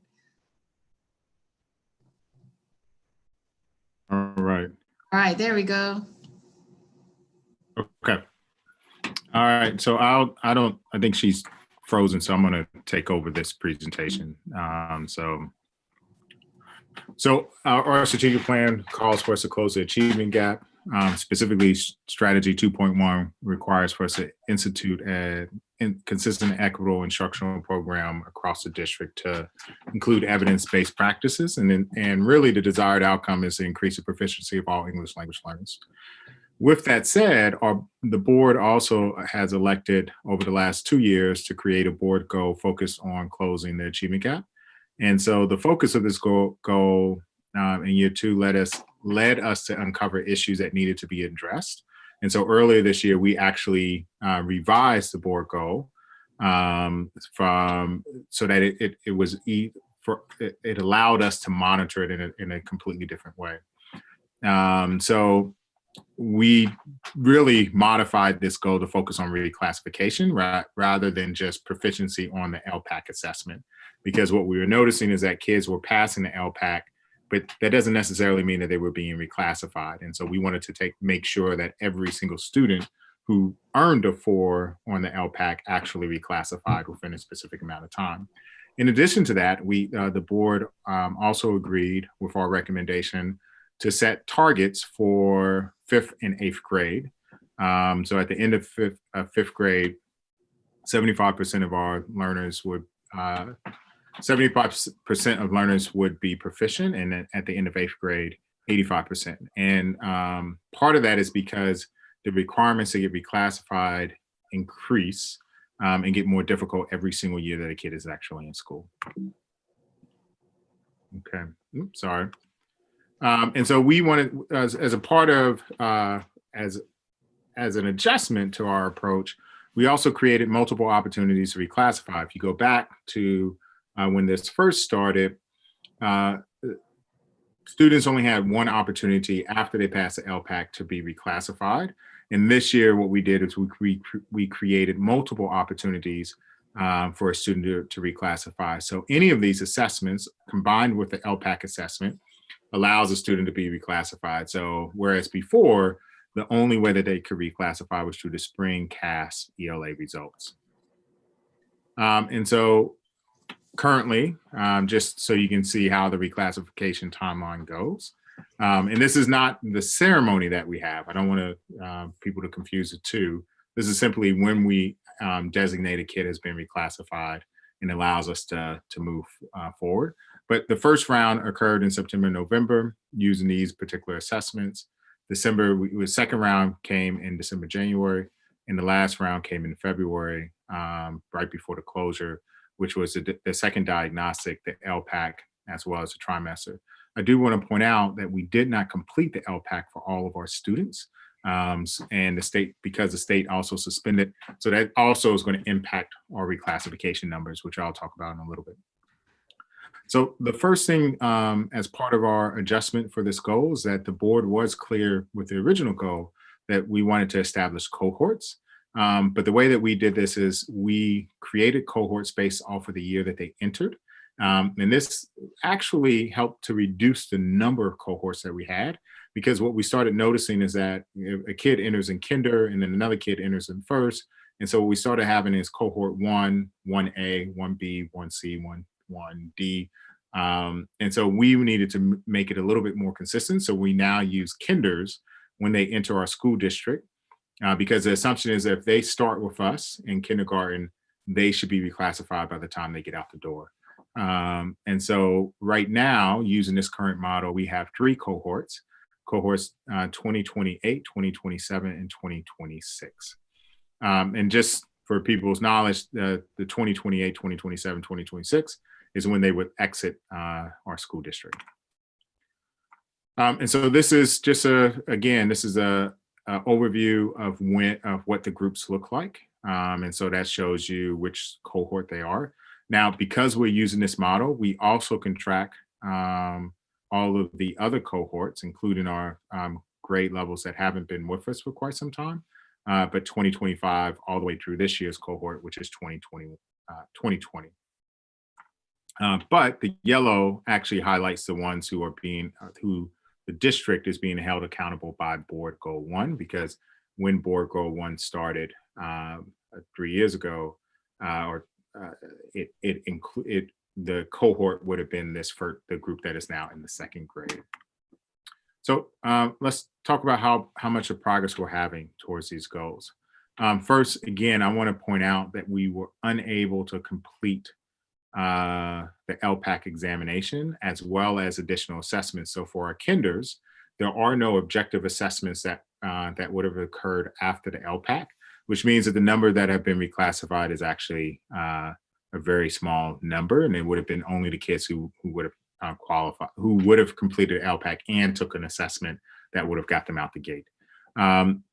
All right. All right, there we go. Okay. All right. So I think she's frozen, so I'm going to take over this presentation. So our strategic plan calls for us to close the achievement gap. Specifically, strategy 2.1 requires for us to institute a consistent and equitable instructional program across the district to include evidence-based practices. And really the desired outcome is to increase the proficiency of all English language learners. With that said, the board also has elected over the last 2 years to create a board goal focused on closing the achievement gap. And so the focus of this goal in year 2 led us to uncover issues that needed to be addressed. And so earlier this year, we actually revised the board goal so that it allowed us to monitor it in a completely different way. So we really modified this goal to focus on reclassification rather than just proficiency on the LPAC assessment. Because what we were noticing is that kids were passing the LPAC, but that doesn't necessarily mean that they were being reclassified. And so we wanted to make sure that every single student who earned a 4 on the LPAC actually reclassified within a specific amount of time. In addition to that, the board also agreed with our recommendation to set targets for 5th and 8th grade. So at the end of fifth grade, 75% of our learners would 75% of learners would be proficient, and then at the end of 8th grade, 85%. And part of that is because the requirements to get reclassified increase and get more difficult every single year that a kid is actually in school. Okay, oops, sorry. And so we wanted, as a part of, as an adjustment to our approach, we also created multiple opportunities to reclassify. If you go back to when this first started, students only had one opportunity after they passed the LPAC to be reclassified. And this year, what we did is we created multiple opportunities for a student to reclassify. So any of these assessments combined with the LPAC assessment allows a student to be reclassified. So whereas before, the only way that they could reclassify was through the spring CAS ELA results. And so currently, just so you can see how the reclassification timeline goes. And this is not the ceremony that we have. I don't want people to confuse the two. This is simply when we designate a kid as being reclassified and allows us to move forward. But the first round occurred in September, November, using these particular assessments. The second round came in December, January, and the last round came in February, right before the closure, which was the second diagnostic, the LPAC, as well as the trimester. I do want to point out that we did not complete the LPAC for all of our students, and the state, because the state also suspended, so that also is going to impact our reclassification numbers, which I'll talk about in a little bit. So the first thing as part of our adjustment for this goal is that the board was clear with the original goal that we wanted to establish cohorts. But the way that we did this is we created cohorts based off of the year that they entered. And this actually helped to reduce the number of cohorts that we had, because what we started noticing is that a kid enters in kinder and then another kid enters in first. And so what we started having is cohort 1, 1A, 1B, 1C, 1D. And so we needed to make it a little bit more consistent. So we now use kinders when they enter our school district. because the assumption is that if they start with us in kindergarten, they should be reclassified by the time they get out the door. And so right now, using this current model, we have 3 cohorts, 2028, 2027, and 2026. And just for people's knowledge, the 2028, 2027, 2026 is when they would exit our school district. And so this is just this is a overview of what the groups look like. And so that shows you which cohort they are. Now, because we're using this model, we also can track all of the other cohorts, including our grade levels that haven't been with us for quite some time, but 2025 all the way through this year's cohort, which is 2020. But the yellow actually highlights the ones who are who the district is being held accountable by Board Goal 1, because when Board Goal 1 started 3 years ago, the cohort would have been this for the group that is now in the 2nd grade. So let's talk about how much of progress we're having towards these goals. First, again, I want to point out that we were unable to complete the LPAC examination as well as additional assessments. So for our kinders, there are no objective assessments that would have occurred after the LPAC, which means that the number that have been reclassified is actually a very small number, and it would have been only the kids who would have qualified, who would have completed LPAC and took an assessment that would have got them out the gate.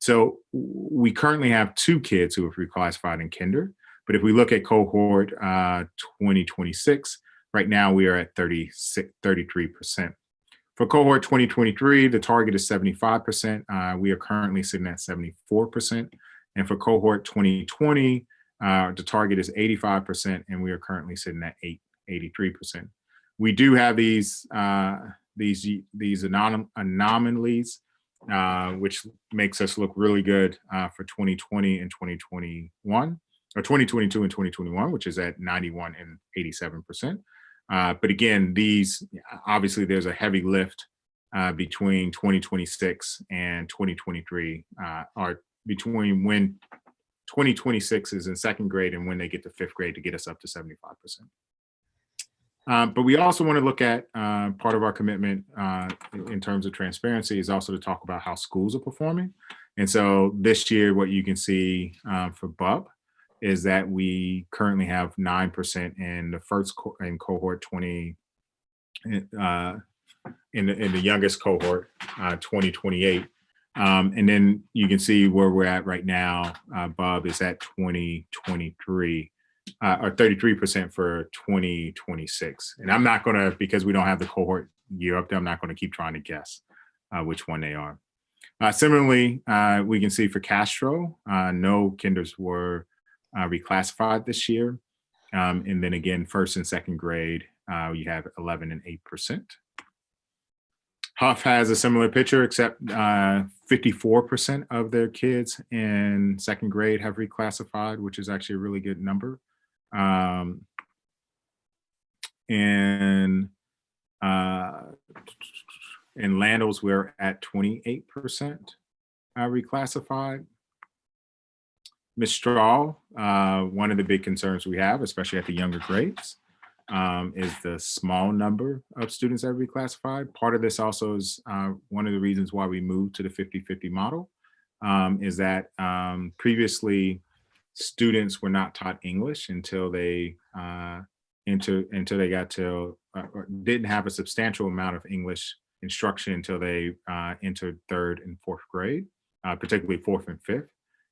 So we currently have 2 kids who have reclassified in kinder, but if we look at cohort 2026, right now we are at 33%. For cohort 2023, the target is 75%. We are currently sitting at 74%. And for cohort 2020, the target is 85%, and we are currently sitting at 83%. We do have these anomalies, which makes us look really good for 2020 and 2021, or 2022 and 2021, which is at 91 and 87%. But again, obviously there's a heavy lift between 2026 and 2023, or between when 2026 is in 2nd grade and when they get to 5th grade to get us up to 75%. But we also want to look at part of our commitment in terms of transparency is also to talk about how schools are performing. And so this year, what you can see for BUB is that we currently have 9% in the in cohort 20, in the youngest cohort, 2028. And then you can see where we're at right now. BUB is at 2023. Or 33% for 2026. And I'm not going to, because we don't have the cohort year up there, I'm not going to keep trying to guess which one they are. Similarly, we can see for Castro, no kinders were reclassified this year. And then again, 1st and 2nd grade, you have 11 and 8%. Huff has a similar picture, except 54% of their kids in 2nd grade have reclassified, which is actually a really good number. In Landals, we're at 28% reclassified. Ms. Straw, one of the big concerns we have, especially at the younger grades, is the small number of students that are reclassified. Part of this also is one of the reasons why we moved to the 50-50 model, is that previously students were not taught English until they got to, or didn't have a substantial amount of English instruction until they entered 3rd and 4th grade, particularly 4th and 5th.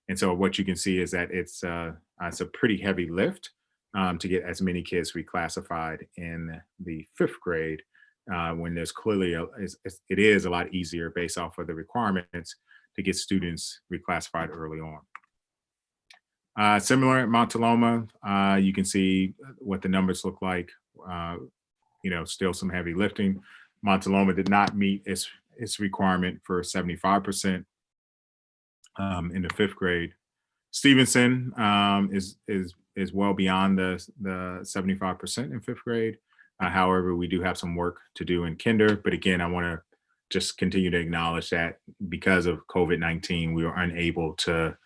And so what you can see is that it's a pretty heavy lift to get as many kids reclassified in the 5th grade, when there's clearly it is a lot easier based off of the requirements to get students reclassified early on. Similar at Montaloma, you can see what the numbers look like. Still some heavy lifting. Montaloma did not meet its requirement for 75% in the 5th grade. Stevenson is well beyond the 75% in 5th grade. However, we do have some work to do in kinder. But again, I want to just continue to acknowledge that because of COVID-19, we were unable to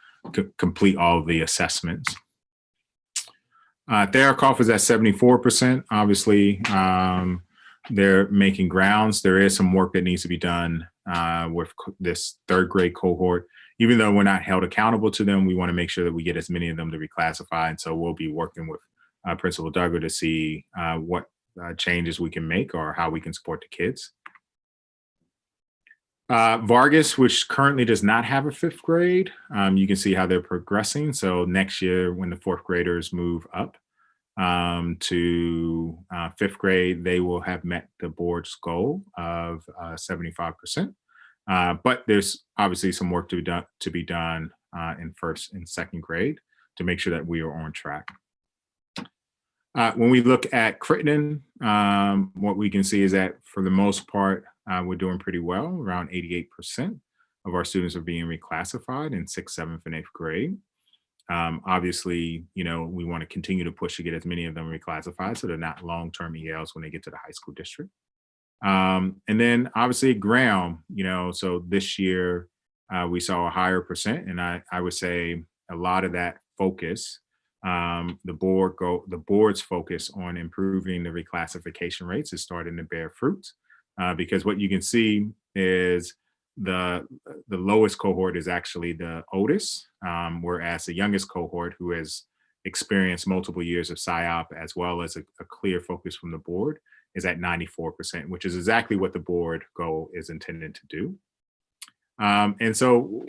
complete all of the assessments. Therakoff is at 74%. Obviously, they're making grounds. There is some work that needs to be done with this third grade cohort. Even though we're not held accountable to them, we want to make sure that we get as many of them to reclassify. And so we'll be working with Principal Duggar to see what changes we can make or how we can support the kids. Vargas, which currently does not have a fifth grade, you can see how they're progressing. So next year, when the fourth graders move up to fifth grade, they will have met the board's goal of 75%. But there's obviously some work to be done in first and second grade to make sure that we are on track. When we look at Crittenden, what we can see is that for the most part, we're doing pretty well. Around 88% of our students are being reclassified in 6th, 7th, and 8th grade. Obviously, you know, we want to continue to push to get as many of them reclassified so they're not long-term ELs when they get to the high school district. And then obviously Graham, you know, so this year we saw a higher percent, and I would say a lot of that focus, the board's focus on improving the reclassification rates is starting to bear fruit, because what you can see is the lowest cohort is actually the oldest, whereas the youngest cohort, who has experienced multiple years of PSYOP as well as a clear focus from the board, is at 94%, which is exactly what the board goal is intended to do. And so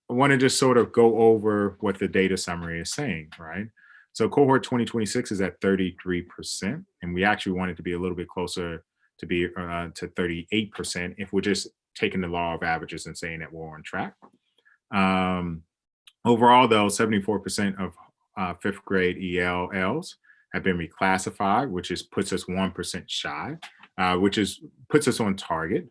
I want to just sort of go over what the data summary is saying, right? So cohort 2026 is at 33%, and we actually want it to be a little bit closer to be to 38% if we're just taking the law of averages and saying that we're on track. Overall, though, 74% of fifth grade ELs have been reclassified, which puts us 1% shy, puts us on target.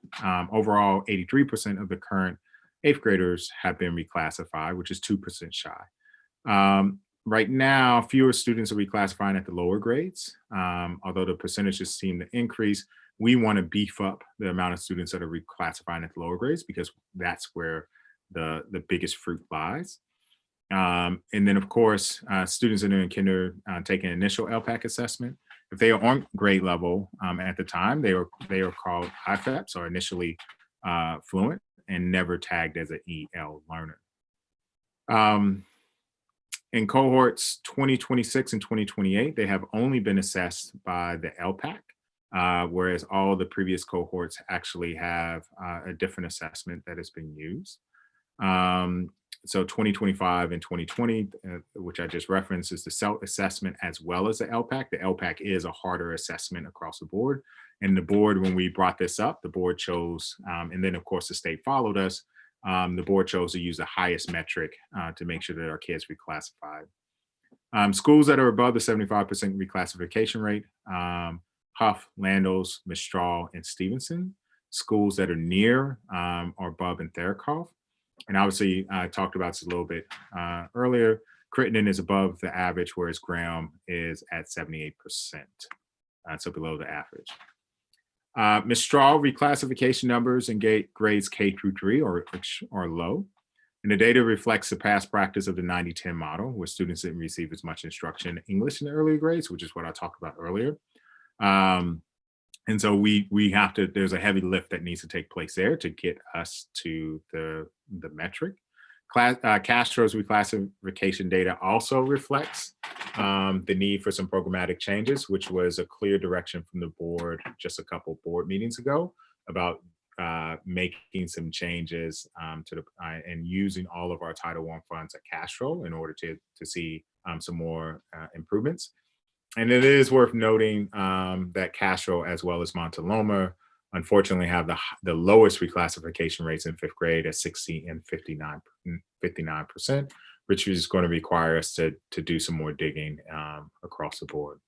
Overall, 83% of the current 8th graders have been reclassified, which is 2% shy. Right now, fewer students are reclassifying at the lower grades. Although the percentages seem to increase, we want to beef up the amount of students that are reclassifying at the lower grades because that's where the biggest fruit lies. And then, of course, students in kinder take an initial LPAC assessment. If they are on grade level at the time, they are called IFEPs, or initially fluent, and never tagged as an EL learner. In cohorts 2026 and 2028, they have only been assessed by the LPAC, whereas all the previous cohorts actually have a different assessment that has been used. So 2025 and 2020, which I just referenced, is the self-assessment as well as the LPAC. The LPAC is a harder assessment across the board. And the board, when we brought this up, the board chose, and then of course the state followed us, the board chose to use the highest metric to make sure that our kids reclassified. Schools that are above the 75% reclassification rate, Huff, Landos, Mistral, and Stevenson. Schools that are near are Bub and Therakoff. And obviously, I talked about this a little bit earlier. Crittenden is above the average, whereas Graham is at 78%, so below the average. Mistral reclassification numbers in grades K through 3 are low. And the data reflects the past practice of the 90-10 model, where students didn't receive as much instruction in English in the earlier grades, which is what I talked about earlier. And so we have to, there's a heavy lift that needs to take place there to get us to the metric. Castro's reclassification data also reflects the need for some programmatic changes, which was a clear direction from the board just a couple board meetings ago about making some changes and using all of our Title I funds at Castro in order to see some more improvements. And it is worth noting that Castro, as well as Montaloma, unfortunately have the lowest reclassification rates in fifth grade at 60 and 59%, which is going to require us to do some more digging across the board.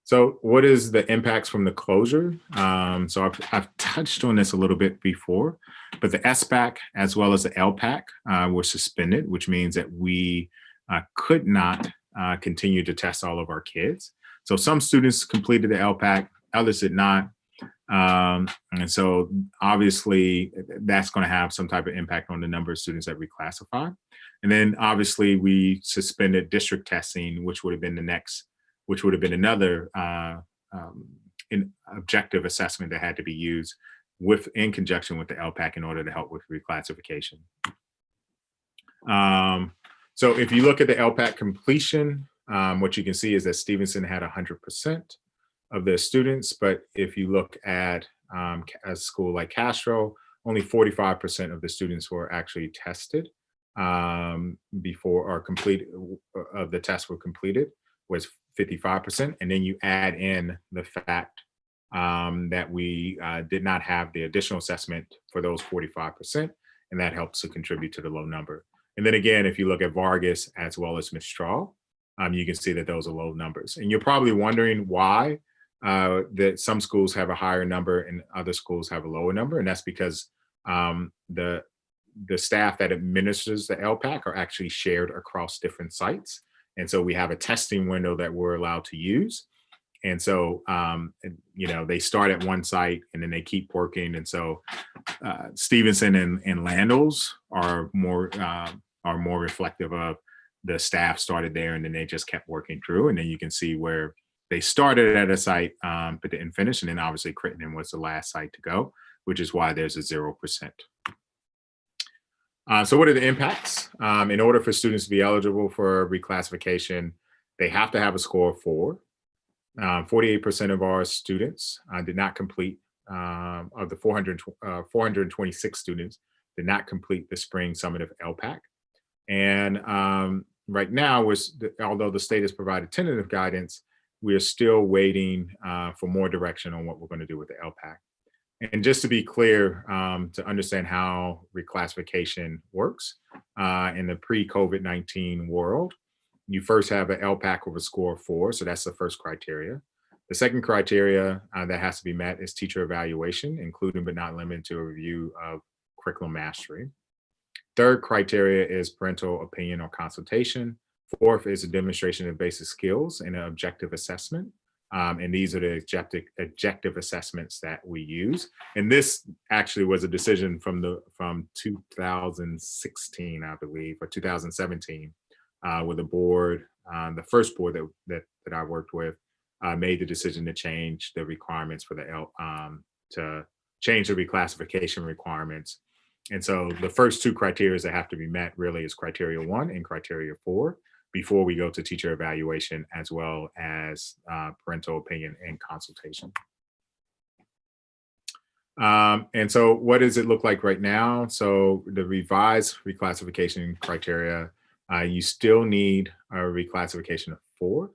So what is the impacts from the closure? So I've touched on this a little bit before, but the SPAC as well as the LPAC were suspended, which means that we could not continue to test all of our kids. So some students completed the LPAC, others did not. And so obviously that's going to have some type of impact on the number of students that reclassify. And then obviously we suspended district testing, which would have been another objective assessment that had to be used in conjunction with the LPAC in order to help with reclassification. So if you look at the LPAC completion, what you can see is that Stevenson had 100% of their students, but if you look at a school like Castro, only 45% of the students were actually tested before or complete of the tests were completed, was 55%. And then you add in the fact that we did not have the additional assessment for those 45%, and that helps to contribute to the low number. And then again, if you look at Vargas as well as Mistral, you can see that those are low numbers. And you're probably wondering why that some schools have a higher number and other schools have a lower number. And that's because the staff that administers the LPAC are actually shared across different sites. And so we have a testing window that we're allowed to use. And so, they start at one site and then they keep working. And so Stevenson and Landals are more reflective of the staff started there and then they just kept working through. And then you can see where they started at a site, but didn't finish. And then obviously Crittenden was the last site to go, which is why there's a 0%. So what are the impacts? In order for students to be eligible for reclassification, they have to have a score of 4. 48% of our students did not complete, of the 426 students did not complete the spring summative LPAC. And right now, although the state has provided tentative guidance, we are still waiting for more direction on what we're going to do with the LPAC. And just to be clear, to understand how reclassification works in the pre-COVID-19 world, you first have an LPAC with a score of 4. So that's the first criteria. The second criteria that has to be met is teacher evaluation, including but not limited to a review of curriculum mastery. Third criteria is parental opinion or consultation. Fourth is a demonstration of basic skills and an objective assessment. And these are the objective assessments that we use. And this actually was a decision from 2016, I believe, or 2017, where the board, the first board that I worked with, made the decision to change the requirements for to change the reclassification requirements. And so the first 2 criteria that have to be met really is criteria 1 and criteria 4 before we go to teacher evaluation as well as parental opinion and consultation. And so what does it look like right now? So the revised reclassification criteria, you still need a reclassification of 4.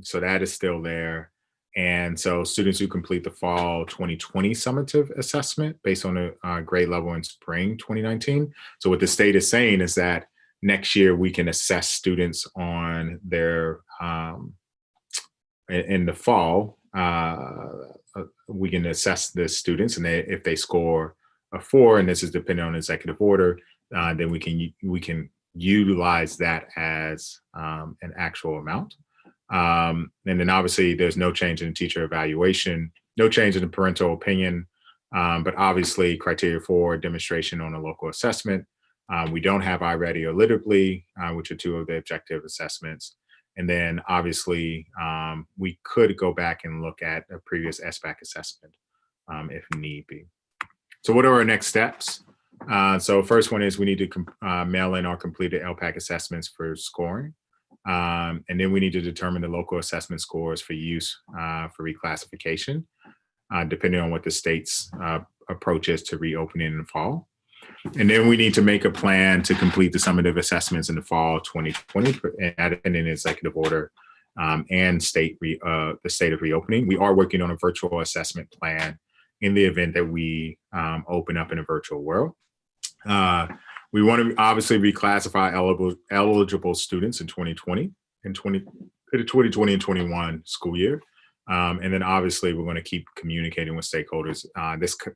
So that is still there. And so students who complete the fall 2020 summative assessment based on a grade level in spring 2019. So what the state is saying is that next year we can assess students on their, in the fall, we can assess the students, and if they score a 4, and this is dependent on executive order, then we can utilize that as an actual amount. And then obviously there's no change in teacher evaluation, no change in the parental opinion, but obviously criteria 4, demonstration on a local assessment. We don't have iReady or Literally, which are 2 of the objective assessments. And then obviously we could go back and look at a previous SBAC assessment if need be. So what are our next steps? So first one is we need to mail in our completed LPAC assessments for scoring. And then we need to determine the local assessment scores for use for reclassification, depending on what the state's approach is to reopening in the fall. And then we need to make a plan to complete the summative assessments in the fall 2020 and add in an executive order and the state of reopening. We are working on a virtual assessment plan in the event that we open up in a virtual world. We want to obviously reclassify eligible students in 2020 and 2020 and 21 school year. And then obviously we're going to keep communicating with stakeholders.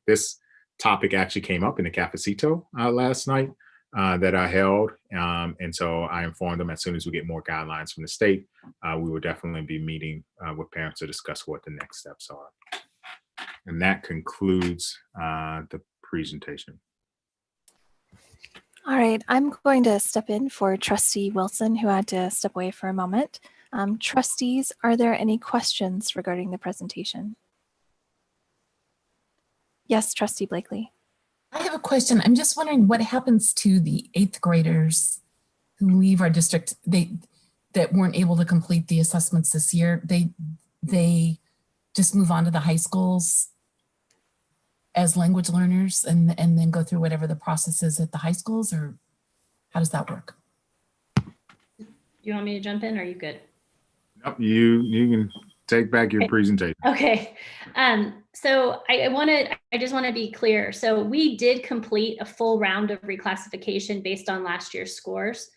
This topic actually came up in the cafecito last night that I held. And so I informed them as soon as we get more guidelines from the state, we will definitely be meeting with parents to discuss what the next steps are. And that concludes the presentation. All right, I'm going to step in for Trustee Wilson, who had to step away for a moment. Trustees, are there any questions regarding the presentation? Yes, Trustee Blakely. I have a question. I'm just wondering what happens to the 8th graders who leave our district, that weren't able to complete the assessments this year. They just move on to the high schools as language learners and then go through whatever the process is at the high schools, or how does that work? Do you want me to jump in, or are you good? Nope, you can take back your presentation. Okay. So I just want to be clear. So we did complete a full round of reclassification based on last year's scores.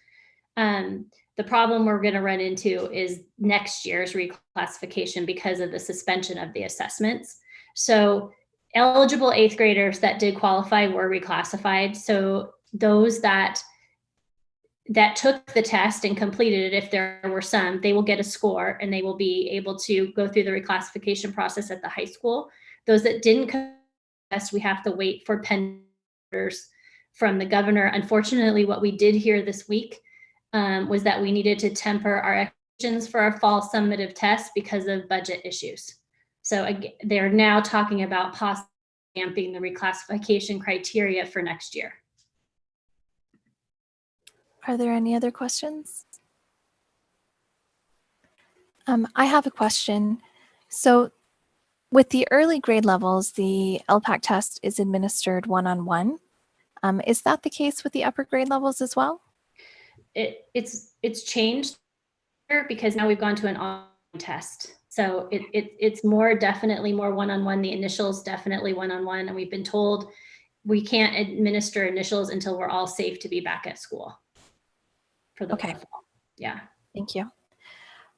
The problem we're going to run into is next year's reclassification because of the suspension of the assessments. So eligible 8th graders that did qualify were reclassified. So those that took the test and completed it, if there were some, they will get a score and they will be able to go through the reclassification process at the high school. Those that didn't test, we have to wait for pending orders from the governor. Unfortunately, what we did hear this week was that we needed to temper our expectations for our fall summative test because of budget issues. So they're now talking about possibly stamping the reclassification criteria for next year. Are there any other questions? I have a question. So with the early grade levels, the LPAC test is administered one-on-one. Is that the case with the upper grade levels as well? It's changed because now we've gone to an online test. So it's definitely more one-on-one. The initials definitely one-on-one. And we've been told we can't administer initials until we're all safe to be back at school. For the fall. Yeah. Thank you.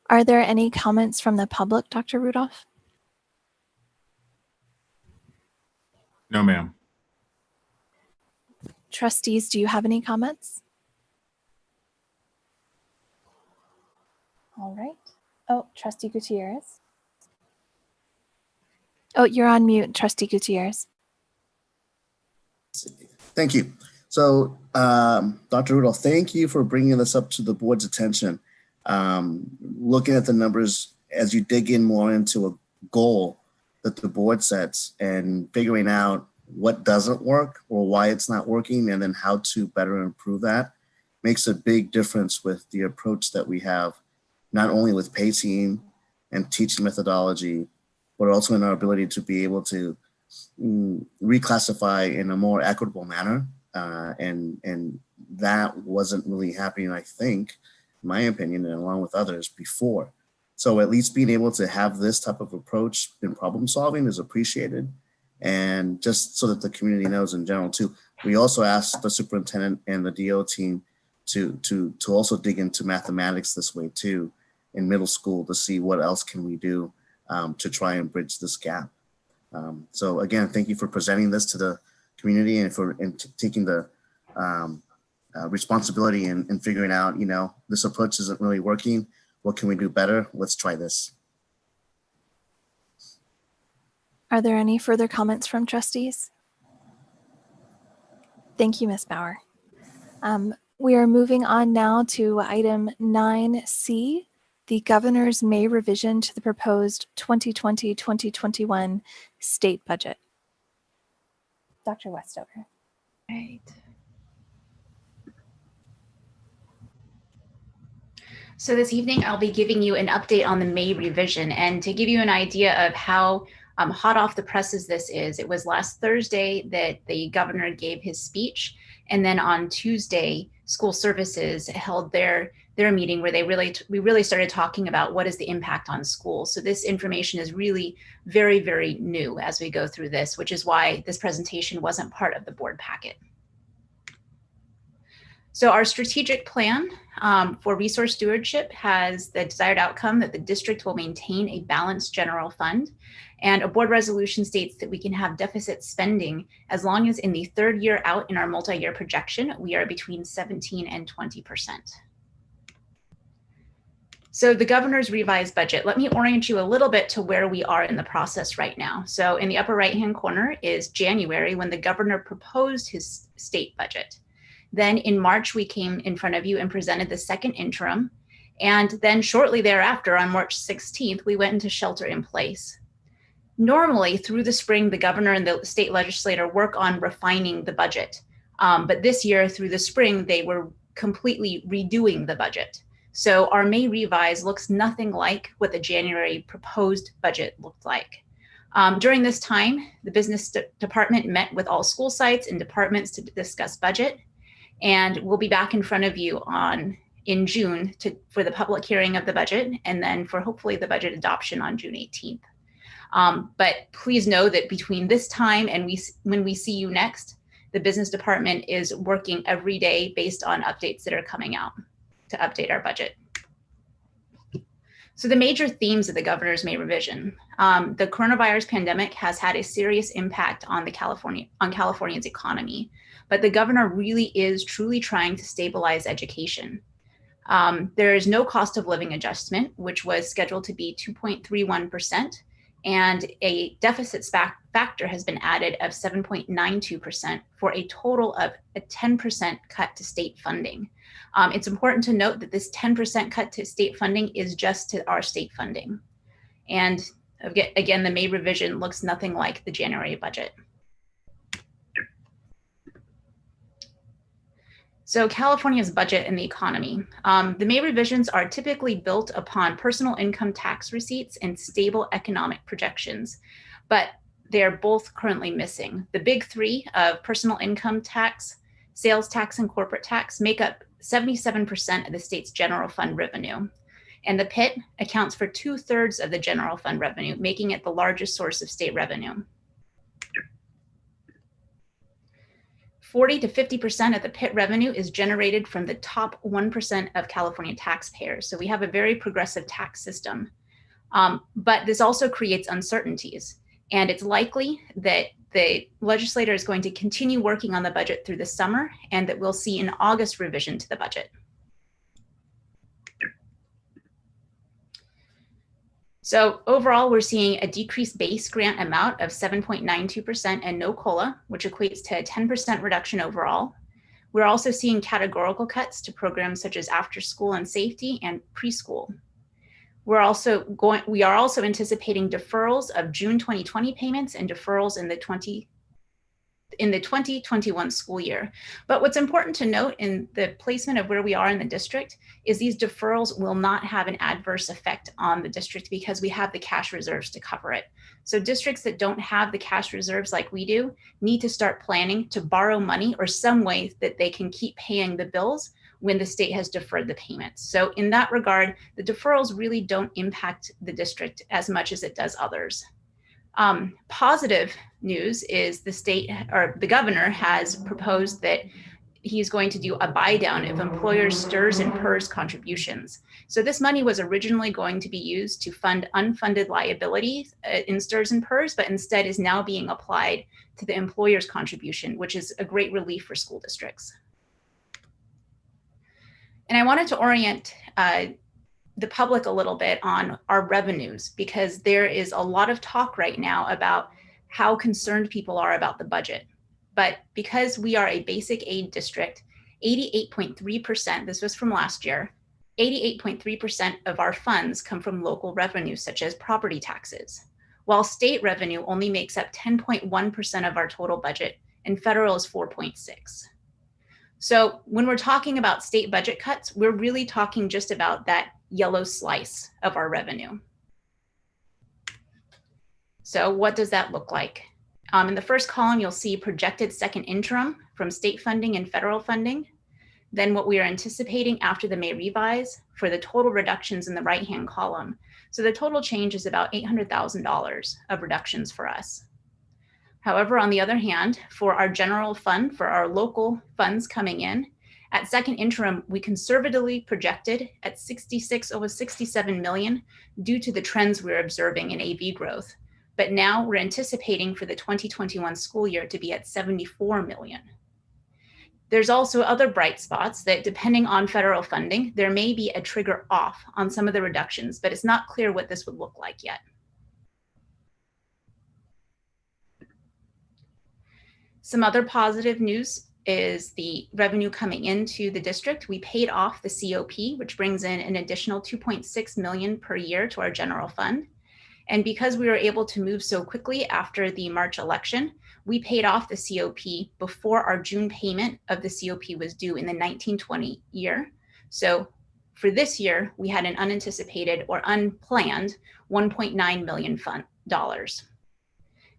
Are there any comments from the public, Dr. Rudolph? No, ma'am. Trustees, do you have any comments? All right. Oh, Trustee Gutierrez. Oh, you're on mute, Trustee Gutierrez. Thank you. So, Dr. Rudolph, thank you for bringing this up to the board's attention. Looking at the numbers as you dig in more into a goal that the board sets and figuring out what doesn't work or why it's not working and then how to better improve that makes a big difference with the approach that we have, not only with pacing and teaching methodology, but also in our ability to be able to reclassify in a more equitable manner. And that wasn't really happening, I think, in my opinion, and along with others before. So at least being able to have this type of approach in problem solving is appreciated. And just so that the community knows in general too, we also asked the superintendent and the DO team to also dig into mathematics this way too in middle school to see what else can we do to try and bridge this gap. So again, thank you for presenting this to the community and for taking the responsibility and figuring out, this approach isn't really working. What can we do better? Let's try this. Are there any further comments from trustees? Thank you, Ms. Bauer. We are moving on now to item 9C, the governor's May revision to the proposed 2020-2021 state budget. Dr. Westover. Right. So this evening, I'll be giving you an update on the May revision. And to give you an idea of how hot off the presses this is, it was last Thursday that the governor gave his speech. And then on Tuesday, school services held their meeting where we really started talking about what is the impact on schools. So this information is really very, very new as we go through this, which is why this presentation wasn't part of the board packet. So our strategic plan for resource stewardship has the desired outcome that the district will maintain a balanced general fund, and a board resolution states that we can have deficit spending as long as in the third year out in our multi-year projection, we are between 17 and 20%. So the governor's revised budget, let me orient you a little bit to where we are in the process right now. So in the upper right-hand corner is January, when the governor proposed his state budget. Then in March, we came in front of you and presented the second interim. And then shortly thereafter, on March 16th, we went into shelter in place. Normally through the spring, the governor and the state legislator work on refining the budget. But this year through the spring, they were completely redoing the budget. So our May revise looks nothing like what the January proposed budget looked like. During this time, the business department met with all school sites and departments to discuss budget. And we'll be back in front of you in June for the public hearing of the budget, and then for hopefully the budget adoption on June 18th. But please know that between this time and when we see you next, the business department is working every day based on updates that are coming out to update our budget. So the major themes of the governor's May revision. The coronavirus pandemic has had a serious impact on California's economy, but the governor really is truly trying to stabilize education. There is no cost of living adjustment, which was scheduled to be 2.31%, and a deficit factor has been added of 7.92% for a total of a 10% cut to state funding. It's important to note that this 10% cut to state funding is just to our state funding. And again, the May revision looks nothing like the January budget. So California's budget and the economy. The May revisions are typically built upon personal income tax receipts and stable economic projections, but they're both currently missing. The big three of personal income tax, sales tax, and corporate tax make up 77% of the state's general fund revenue. And the PIT accounts for 2/3 of the general fund revenue, making it the largest source of state revenue. 40 to 50% of the PIT revenue is generated from the top 1% of California taxpayers. So we have a very progressive tax system. But this also creates uncertainties. And it's likely that the legislator is going to continue working on the budget through the summer, and that we'll see an August revision to the budget. So overall, we're seeing a decreased base grant amount of 7.92% and no COLA, which equates to a 10% reduction overall. We're also seeing categorical cuts to programs such as after school and safety and preschool. We are also anticipating deferrals of June 2020 payments and deferrals in the 2021 school year. But what's important to note in the placement of where we are in the district is these deferrals will not have an adverse effect on the district because we have the cash reserves to cover it. So districts that don't have the cash reserves like we do need to start planning to borrow money or some way that they can keep paying the bills when the state has deferred the payments. So in that regard, the deferrals really don't impact the district as much as it does others. Positive news is the governor has proposed that he's going to do a buy down of employers' STRS and PERS contributions. So this money was originally going to be used to fund unfunded liabilities in STRS and PERS, but instead is now being applied to the employer's contribution, which is a great relief for school districts. And I wanted to orient the public a little bit on our revenues, because there is a lot of talk right now about how concerned people are about the budget. But because we are a basic aid district, 88.3%, this was from last year, 88.3% of our funds come from local revenues such as property taxes, while state revenue only makes up 10.1% of our total budget and federal is 4.6%. So when we're talking about state budget cuts, we're really talking just about that yellow slice of our revenue. So what does that look like? In the first column, you'll see projected second interim from state funding and federal funding. Then what we are anticipating after the May revise for the total reductions in the right-hand column. So the total change is about $800,000 of reductions for us. However, on the other hand, for our general fund, for our local funds coming in, at second interim, we conservatively projected at over 67 million due to the trends we're observing in AV growth. But now we're anticipating for the 2021 school year to be at 74 million. There's also other bright spots that, depending on federal funding, there may be a trigger off on some of the reductions, but it's not clear what this would look like yet. Some other positive news is the revenue coming into the district. We paid off the COP, which brings in an additional 2.6 million per year to our general fund. And because we were able to move so quickly after the March election, we paid off the COP before our June payment of the COP was due in the 1920 year. So for this year, we had an unanticipated or unplanned $1.9 million dollars.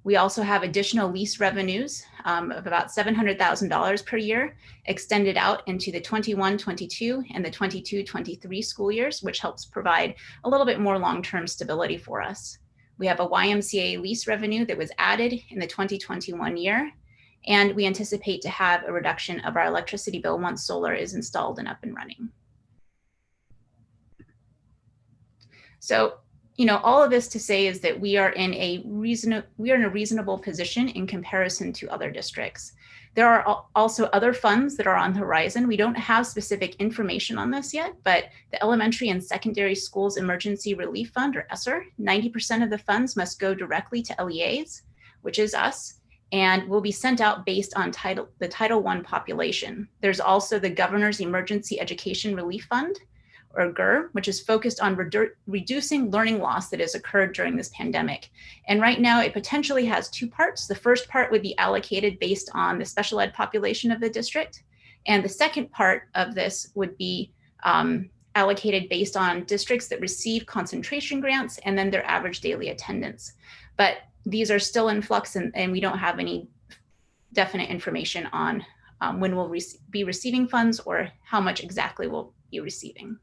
We also have additional lease revenues of about $700,000 per year extended out into the 21-22 and the 22-23 school years, which helps provide a little bit more long-term stability for us. We have a YMCA lease revenue that was added in the 2021 year, and we anticipate to have a reduction of our electricity bill once solar is installed and up and running. So, all of this to say is that we are in a reasonable position in comparison to other districts. There are also other funds that are on the horizon. We don't have specific information on this yet, but the Elementary and Secondary Schools Emergency Relief Fund, or ESSER, 90% of the funds must go directly to LEAs, which is us, and will be sent out based on the Title I population. There's also the Governor's Emergency Education Relief Fund, or GER, which is focused on reducing learning loss that has occurred during this pandemic. And right now it potentially has two parts. The first part would be allocated based on the special ed population of the district. And the second part of this would be allocated based on districts that receive concentration grants and then their average daily attendance. But these are still in flux, and we don't have any definite information on when we'll be receiving funds or how much exactly we'll be receiving.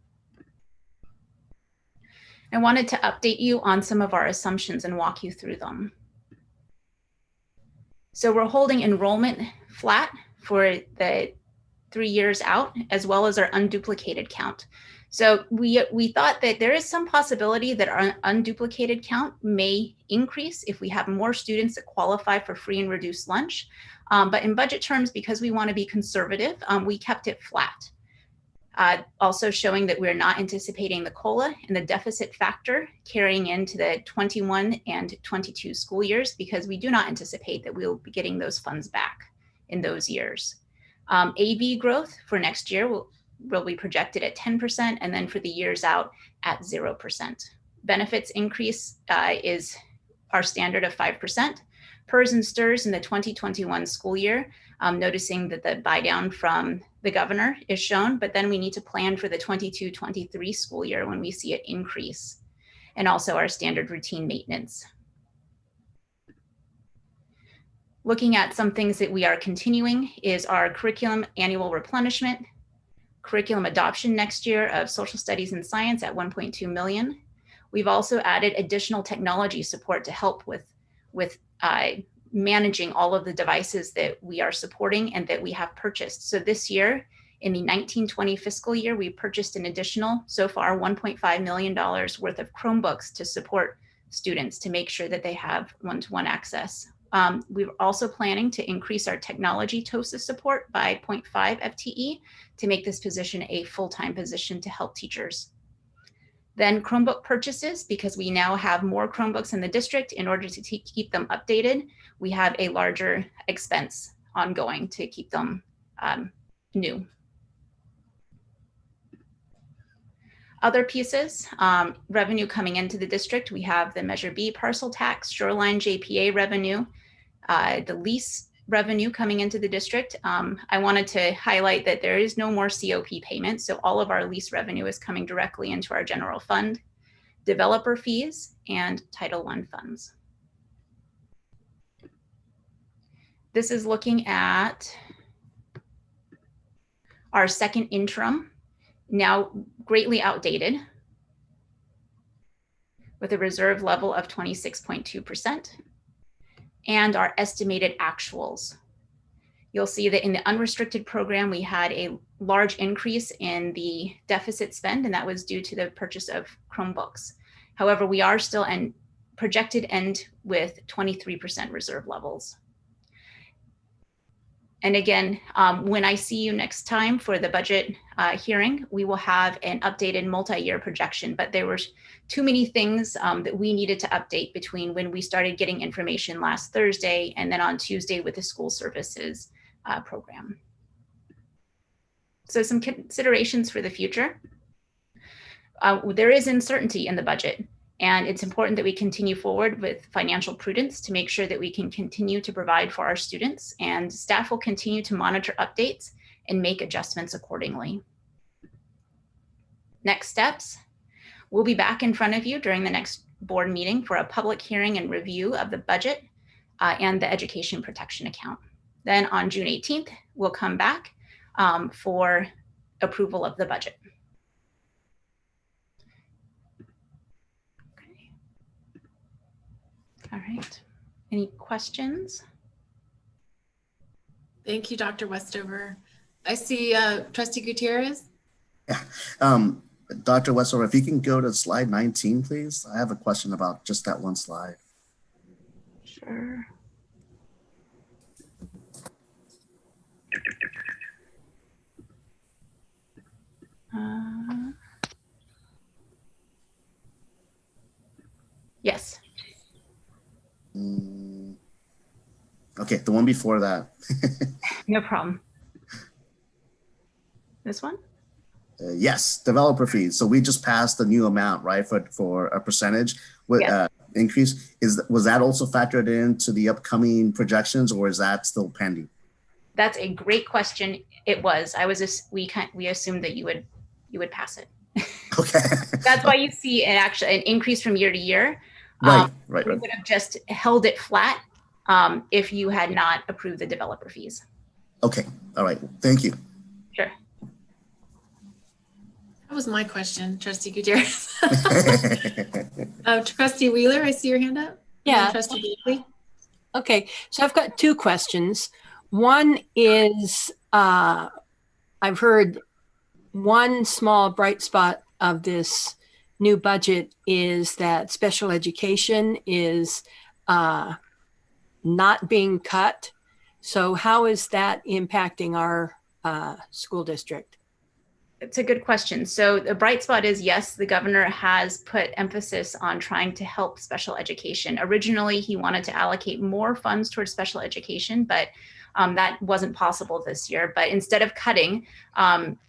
I wanted to update you on some of our assumptions and walk you through them. So we're holding enrollment flat for the 3 years out, as well as our unduplicated count. So we thought that there is some possibility that our unduplicated count may increase if we have more students that qualify for free and reduced lunch. But in budget terms, because we want to be conservative, we kept it flat. Also showing that we're not anticipating the COLA and the deficit factor carrying into the 21 and 22 school years, because we do not anticipate that we'll be getting those funds back in those years. AV growth for next year will be projected at 10%, and then for the years out at 0%. Benefits increase is our standard of 5%. PERS and STIRS in the 2021 school year, noticing that the buy down from the governor is shown, but then we need to plan for the 22-23 school year when we see it increase, and also our standard routine maintenance. Looking at some things that we are continuing is our curriculum annual replenishment, curriculum adoption next year of social studies and science at 1.2 million. We've also added additional technology support to help with managing all of the devices that we are supporting and that we have purchased. So this year, in the 1920 fiscal year, we purchased an additional, so far, $1.5 million worth of Chromebooks to support students to make sure that they have one-to-one access. We're also planning to increase our technology TOSA support by 0.5 FTE to make this position a full-time position to help teachers. Then Chromebook purchases, because we now have more Chromebooks in the district. In order to keep them updated, we have a larger expense ongoing to keep them new. Other pieces, revenue coming into the district, we have the Measure B parcel tax, Shoreline JPA revenue, the lease revenue coming into the district. I wanted to highlight that there is no more COP payment, so all of our lease revenue is coming directly into our general fund, developer fees, and Title I funds. This is looking at our second interim, now greatly outdated, with a reserve level of 26.2%. And our estimated actuals. You'll see that in the unrestricted program, we had a large increase in the deficit spend, and that was due to the purchase of Chromebooks. However, we are still projected end with 23% reserve levels. And again, when I see you next time for the budget hearing, we will have an updated multi-year projection, but there were too many things that we needed to update between when we started getting information last Thursday and then on Tuesday with the school services program. So some considerations for the future. There is uncertainty in the budget, and it's important that we continue forward with financial prudence to make sure that we can continue to provide for our students, and staff will continue to monitor updates and make adjustments accordingly. Next steps, we'll be back in front of you during the next board meeting for a public hearing and review of the budget and the education protection account. Then on June 18th, we'll come back for approval of the budget. Okay. All right. Any questions? Thank you, Dr. Westover. I see Trustee Gutierrez. Yeah. Dr. Westover, if you can go to slide 19, please. I have a question about just that one slide. Sure. Yes. Okay, the one before that. No problem. This one? Yes, developer fees. So we just passed the new amount, right, for a percentage with Yes. increase. Was that also factored into the upcoming projections, or is that still pending? That's a great question. It was. We assumed that you would pass it. Okay. That's why you see an increase from year to year. Right. We would have just held it flat if you had not approved the developer fees. Okay. All right. Thank you. Sure. That was my question, Trustee Gutierrez. Trustee Wheeler, I see your hand up. Yeah. Trustee Blakely. Okay, so I've got two questions. One is I've heard one small bright spot of this new budget is that special education is not being cut. So how is that impacting our school district? It's a good question. So the bright spot is, yes, the governor has put emphasis on trying to help special education. Originally, he wanted to allocate more funds towards special education, but that wasn't possible this year. But instead of cutting,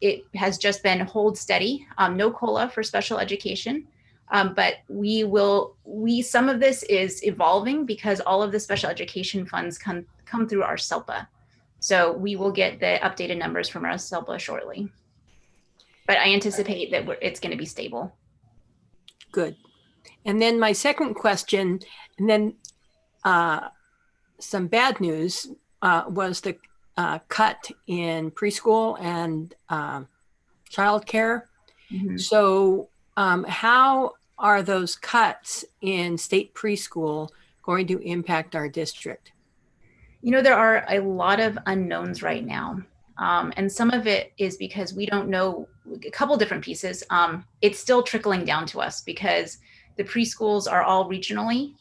it has just been hold steady, no COLA for special education. But some of this is evolving because all of the special education funds come through our SELPA. So we will get the updated numbers from our SELPA shortly. But I anticipate that it's going to be stable. Good. And then my second question, and then some bad news was the cut in preschool and childcare. Mm-hmm. So how are those cuts in state preschool going to impact our district? You know, there are a lot of unknowns right now. And some of it is because we don't know a couple different pieces. It's still trickling down to us because the preschools are all regionally.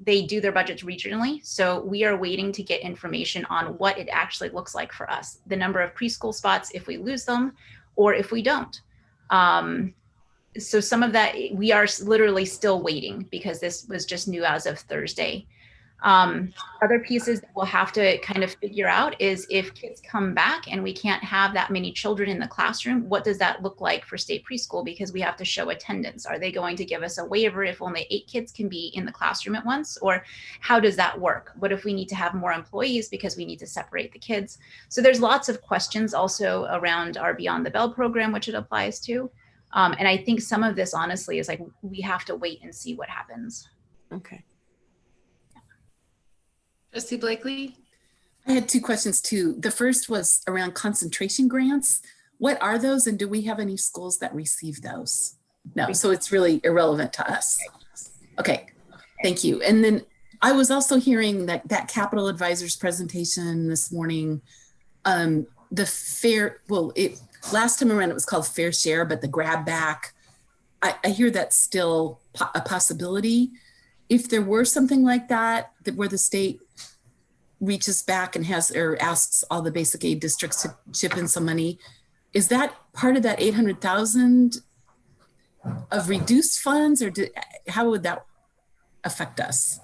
They do their budgets regionally. So we are waiting to get information on what it actually looks like for us. The number of preschool spots, if we lose them or if we don't. So some of that, we are literally still waiting because this was just new as of Thursday. Other pieces that we'll have to kind of figure out is if kids come back and we can't have that many children in the classroom, what does that look like for state preschool? Because we have to show attendance. Are they going to give us a waiver if only 8 kids can be in the classroom at once? Or how does that work? What if we need to have more employees because we need to separate the kids? So there's lots of questions also around our Beyond the Bell program, which it applies to. And I think some of this honestly is like, we have to wait and see what happens. Okay. Trustee Blakely. I had two questions too. The first was around concentration grants. What are those and do we have any schools that receive those? No, so it's really irrelevant to us. Okay, thank you. And then I was also hearing that Capital Advisors presentation this morning, last time around it was called Fair Share, but the grab back, I hear that's still a possibility. If there were something like that where the state reaches back and has, or asks all the basic aid districts to chip in some money, is that part of that 800,000 of reduced funds, or how would that affect us?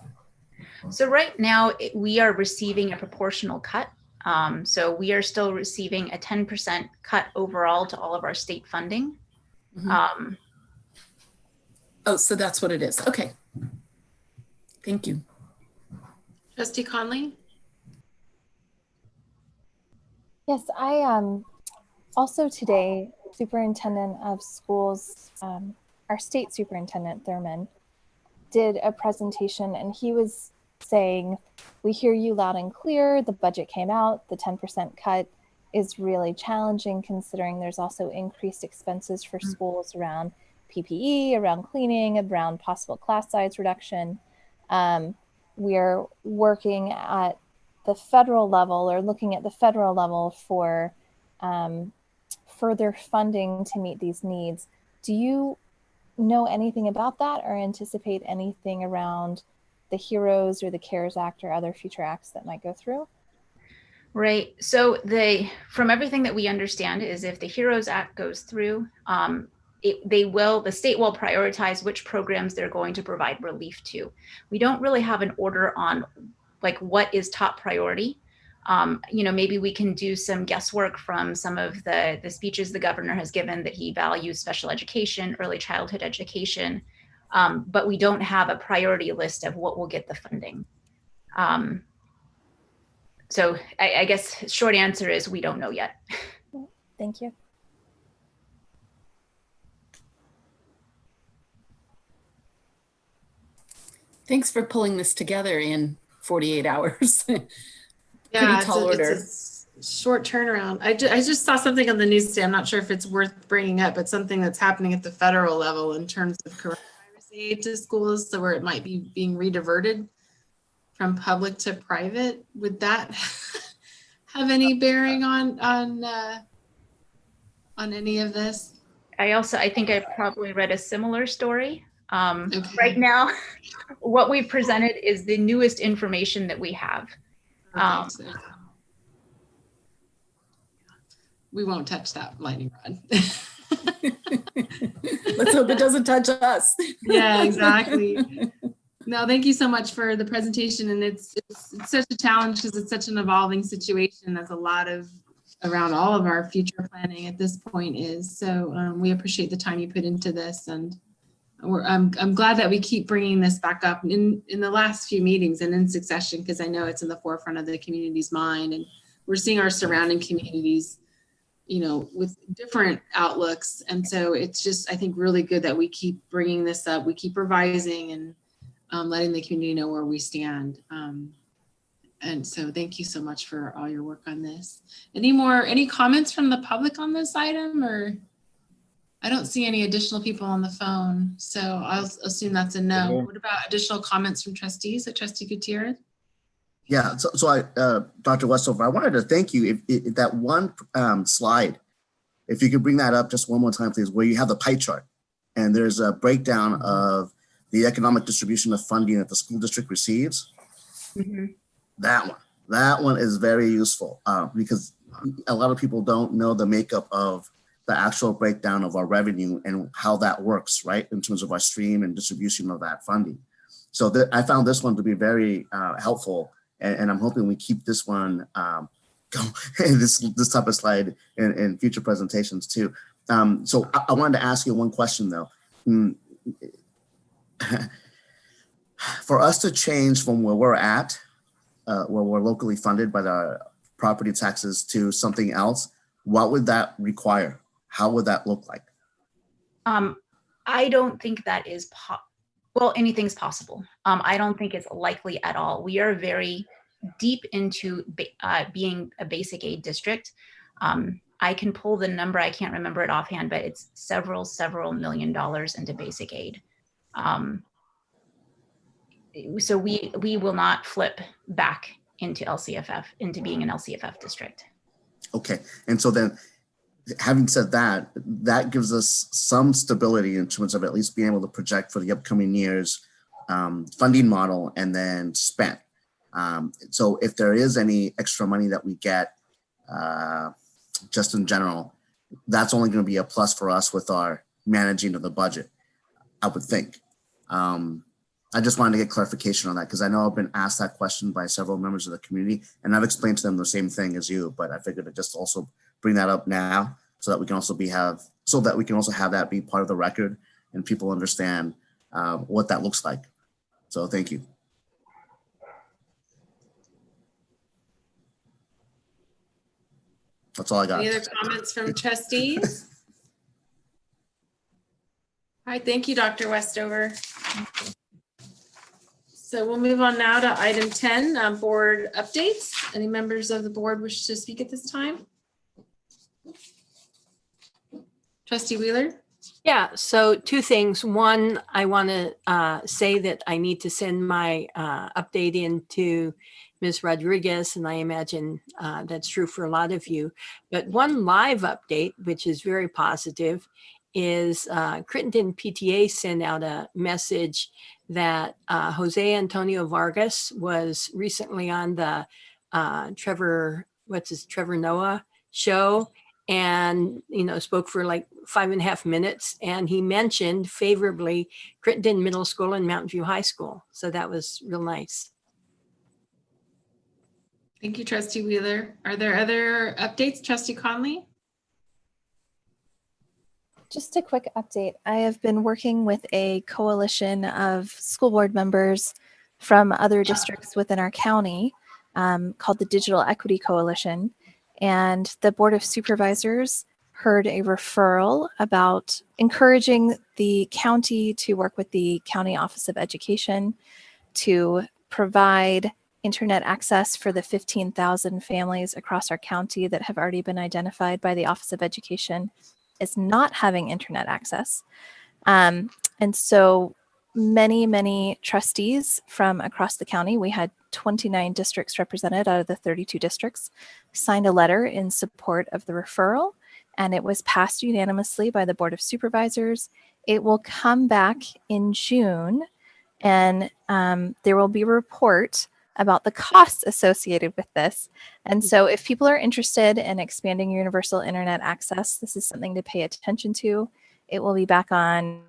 So right now we are receiving a proportional cut. So we are still receiving a 10% cut overall to all of our state funding. Mm-hmm. Oh, so that's what it is. Okay. Thank you. Trustee Conley? Yes, I also today, Superintendent of Schools, our state superintendent, Thurman, did a presentation, and he was saying, we hear you loud and clear, the budget came out, the 10% cut is really challenging considering there's also increased expenses for schools around PPE, around cleaning, around possible class size reduction. We're working at the federal level, or looking at the federal level for further funding to meet these needs. Do you know anything about that, or anticipate anything around the HEROES or the CARES Act or other future acts that might go through? Right. So from everything that we understand is if the HEROES Act goes through, the state will prioritize which programs they're going to provide relief to. We don't really have an order on like what is top priority. Maybe we can do some guesswork from some of the speeches the governor has given that he values special education, early childhood education, but we don't have a priority list of what will get the funding. So I guess short answer is we don't know yet. Thank you. Thanks for pulling this together in 48 hours. Yeah, tall order. It's a short turnaround. I just saw something on the news today. I'm not sure if it's worth bringing up, but something that's happening at the federal level in terms of coronavirus aid to schools, so where it might be being rediverted from public to private. Would that have any bearing on any of this? I think I probably read a similar story. Okay. Right now, what we've presented is the newest information that we have. We won't touch that lightning rod. Let's hope it doesn't touch us. Yeah, exactly. No, thank you so much for the presentation. And it's such a challenge because it's such an evolving situation. That's a lot of around all of our future planning at this point is. So we appreciate the time you put into this, and I'm glad that we keep bringing this back up in the last few meetings and in succession, because I know it's in the forefront of the community's mind, and we're seeing our surrounding communities, with different outlooks. And so it's just, I think, really good that we keep bringing this up, we keep revising and letting the community know where we stand. And so thank you so much for all your work on this. Any comments from the public on this item? Or I don't see any additional people on the phone, so I'll assume that's a no. What about additional comments from trustees? So Trustee Gutierrez? Yeah, so I, Dr. Westover, I wanted to thank you. If that one slide, if you could bring that up just one more time, please, where you have the pie chart and there's a breakdown of the economic distribution of funding that the school district receives. Mm-hmm. That one is very useful because a lot of people don't know the makeup of the actual breakdown of our revenue and how that works, right, in terms of our stream and distribution of that funding. So I found this one to be very helpful, and I'm hoping we keep this one going, this type of slide in future presentations too. So I wanted to ask you one question though. For us to change from where we're at, where we're locally funded by the property taxes to something else, what would that require? How would that look like? I don't think that is well, anything's possible. I don't think it's likely at all. We are very deep into being a basic aid district. I can pull the number, I can't remember it offhand, but it's several $1 million into basic aid. So we will not flip back into LCFF, into being an LCFF district. Okay, and so then, having said that, that gives us some stability in terms of at least being able to project for the upcoming years funding model and then spend. So if there is any extra money that we get, just in general, that's only going to be a plus for us with our managing of the budget, I would think. I just wanted to get clarification on that because I know I've been asked that question by several members of the community, and I've explained to them the same thing as you, but I figured to just also bring that up now so that we can also have that be part of the record and people understand what that looks like. So thank you. That's all I got. Any other comments from trustees? All right, thank you, Dr. Westover. So we'll move on now to item 10, board updates. Any members of the board wish to speak at this time? Trustee Wheeler? Yeah, so two things. One, I want to say that I need to send my update in to Ms. Rodriguez, and I imagine that's true for a lot of you. But one live update, which is very positive, is Crittenden PTA sent out a message that Jose Antonio Vargas was recently on the Trevor Noah show, and spoke for like 5.5 minutes, and he mentioned favorably Crittenden Middle School and Mountain View High School. So that was real nice. Thank you, Trustee Wheeler. Are there other updates, Trustee Conley? Just a quick update. I have been working with a coalition of school board members from other districts within our county called the Digital Equity Coalition. And the Board of Supervisors heard a referral about encouraging the county to work with the County Office of Education to provide internet access for the 15,000 families across our county that have already been identified by the Office of Education as not having internet access. And so many trustees from across the county, we had 29 districts represented out of the 32 districts, signed a letter in support of the referral, and it was passed unanimously by the Board of Supervisors. It will come back in June, and there will be a report about the costs associated with this. And so if people are interested in expanding universal internet access, this is something to pay attention to. It will be back on,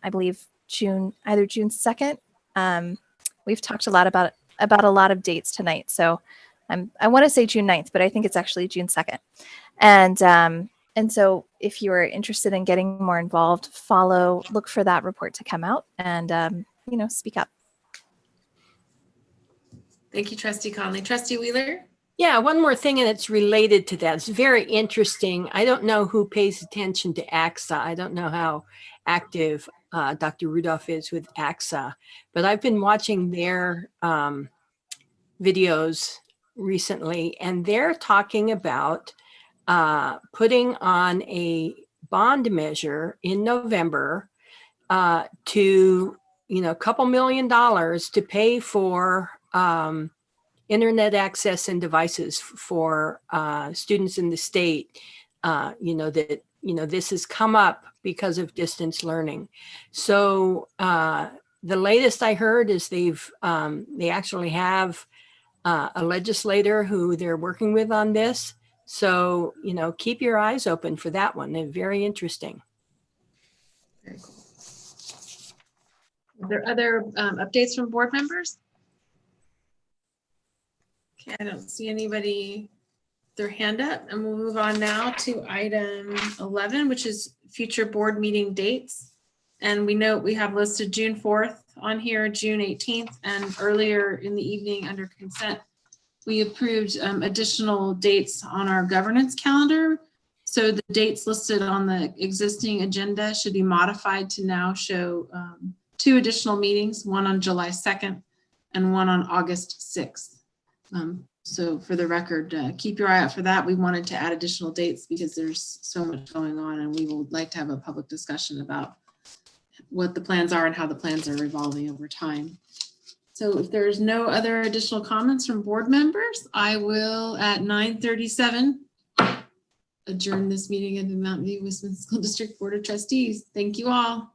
I believe, either June 2nd. We've talked a lot about a lot of dates tonight. So I want to say June 9th, but I think it's actually June 2nd. And so if you are interested in getting more involved, look for that report to come out and, speak up. Thank you, Trustee Conley. Trustee Wheeler? Yeah, one more thing, and it's related to that. It's very interesting. I don't know who pays attention to AXA. I don't know how active Dr. Rudolph is with AXA, but I've been watching their videos recently, and they're talking about putting on a bond measure in November to, a couple $1 million to pay for internet access and devices for students in the state, this has come up because of distance learning. So the latest I heard is they actually have a legislator who they're working with on this. So, keep your eyes open for that one. They're very interesting. Very cool. Are there other updates from board members? Okay, I don't see anybody with their hand up, and we'll move on now to item 11, which is future board meeting dates. And we note we have listed June 4th on here, June 18th, and earlier in the evening under consent, we approved additional dates on our governance calendar. So the dates listed on the existing agenda should be modified to now show 2 additional meetings, one on July 2nd and one on August 6th. So for the record, keep your eye out for that. We wanted to add additional dates because there's so much going on, and we would like to have a public discussion about what the plans are and how the plans are evolving over time. So if there's no other additional comments from board members, I will at 9:37 adjourn this meeting of the Mountain View Wisconsin School District Board of Trustees. Thank you all.